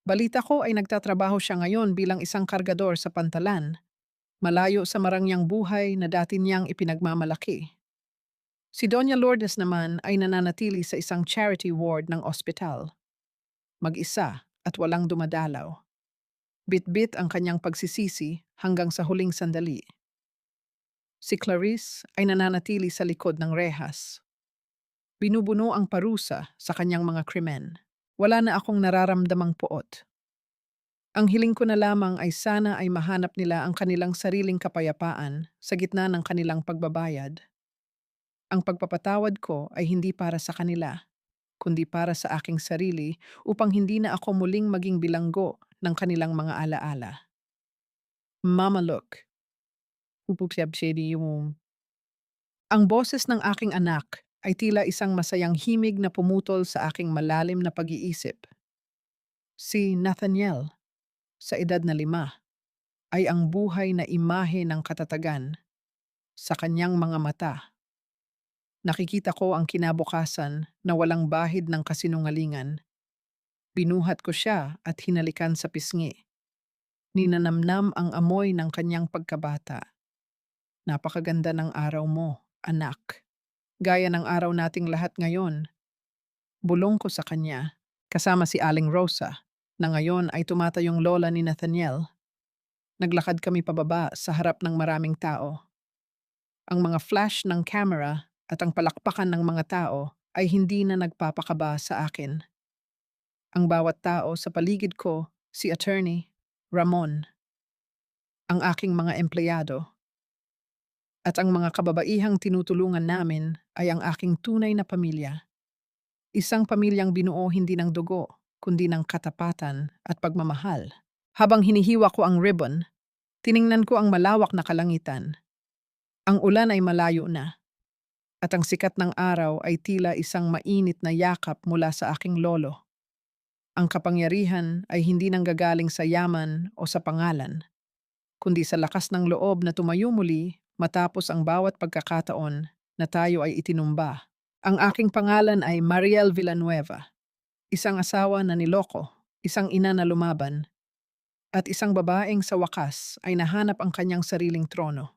Balita ko ay nagtatrabaho siya ngayon bilang isang kargador sa Pantalan, malayo sa marangyang buhay na dati niyang ipinagmamalaki. Si Doña Lourdes naman ay nananatili sa isang charity ward ng ospital. Mag-isa at walang dumadalaw. Bit-bit ang kanyang pagsisisi hanggang sa huling sandali. Si Clarice ay nananatili sa likod ng rehas. Binubuno ang parusa sa kanyang mga krimen. Wala na akong nararamdamang poot. Ang hiling ko na lamang ay sana ay mahanap nila ang kanilang sariling kapayapaan sa gitna ng kanilang pagbabayad. Ang pagpapatawad ko ay hindi para sa kanila, kundi para sa aking sarili upang hindi na ako muling maging bilanggo ng kanilang mga alaala. Mama look. Ang boses ng aking anak ay tila isang masayang himig na pumutol sa aking malalim na pag-iisip. Si Nathaniel, sa edad na 5, ay ang buhay na imahe ng katatagan. Sa kanyang mga mata, nakikita ko ang kinabukasan na walang bahid ng kasinungalingan. Binuhat ko siya at hinalikan sa pisngi. Ninanamnam ang amoy ng kanyang pagkabata. Napakaganda ng araw mo, anak. Gaya ng araw nating lahat ngayon. Bulong ko sa kanya, kasama si Aling Rosa, na ngayon ay tumatayong lola ni Nathaniel. Naglakad kami pababa sa harap ng maraming tao. Ang mga flash ng camera at ang palakpakan ng mga tao ay hindi na nagpapakaba sa akin. Ang bawat tao sa paligid ko, si Attorney Ramon, ang aking mga empleyado, at ang mga kababaihang tinutulungan namin ay ang aking tunay na pamilya. Isang pamilyang binuo hindi ng dugo, kundi ng katapatan at pagmamahal. Habang hinihiwa ko ang ribbon, tiningnan ko ang malawak na kalangitan. Ang ulan ay malayo na, at ang sikat ng araw ay tila isang mainit na yakap mula sa aking lolo. Ang kapangyarihan ay hindi nanggagaling sa yaman o sa pangalan, kundi sa lakas ng loob na tumayo muli matapos ang bawat pagkakataon na tayo ay itinumba. Ang aking pangalan ay Mariel Villanueva, isang asawa na niloko, isang ina na lumaban, at isang babaeng sa wakas ay nahanap ang kanyang sariling trono.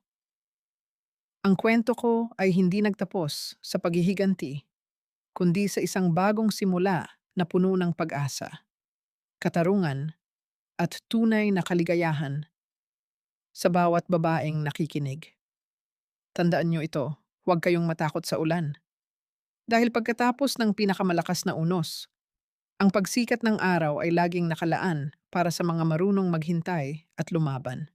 Ang kwento ko ay hindi nagtapos sa paghihiganti, kundi sa isang bagong simula na puno ng pag-asa, katarungan, at tunay na kaligayahan sa bawat babaeng nakikinig. Tandaan niyo ito, huwag kayong matakot sa ulan. Dahil pagkatapos ng pinakamalakas na unos, ang pagsikat ng araw ay laging nakalaan para sa mga marunong maghintay at lumaban.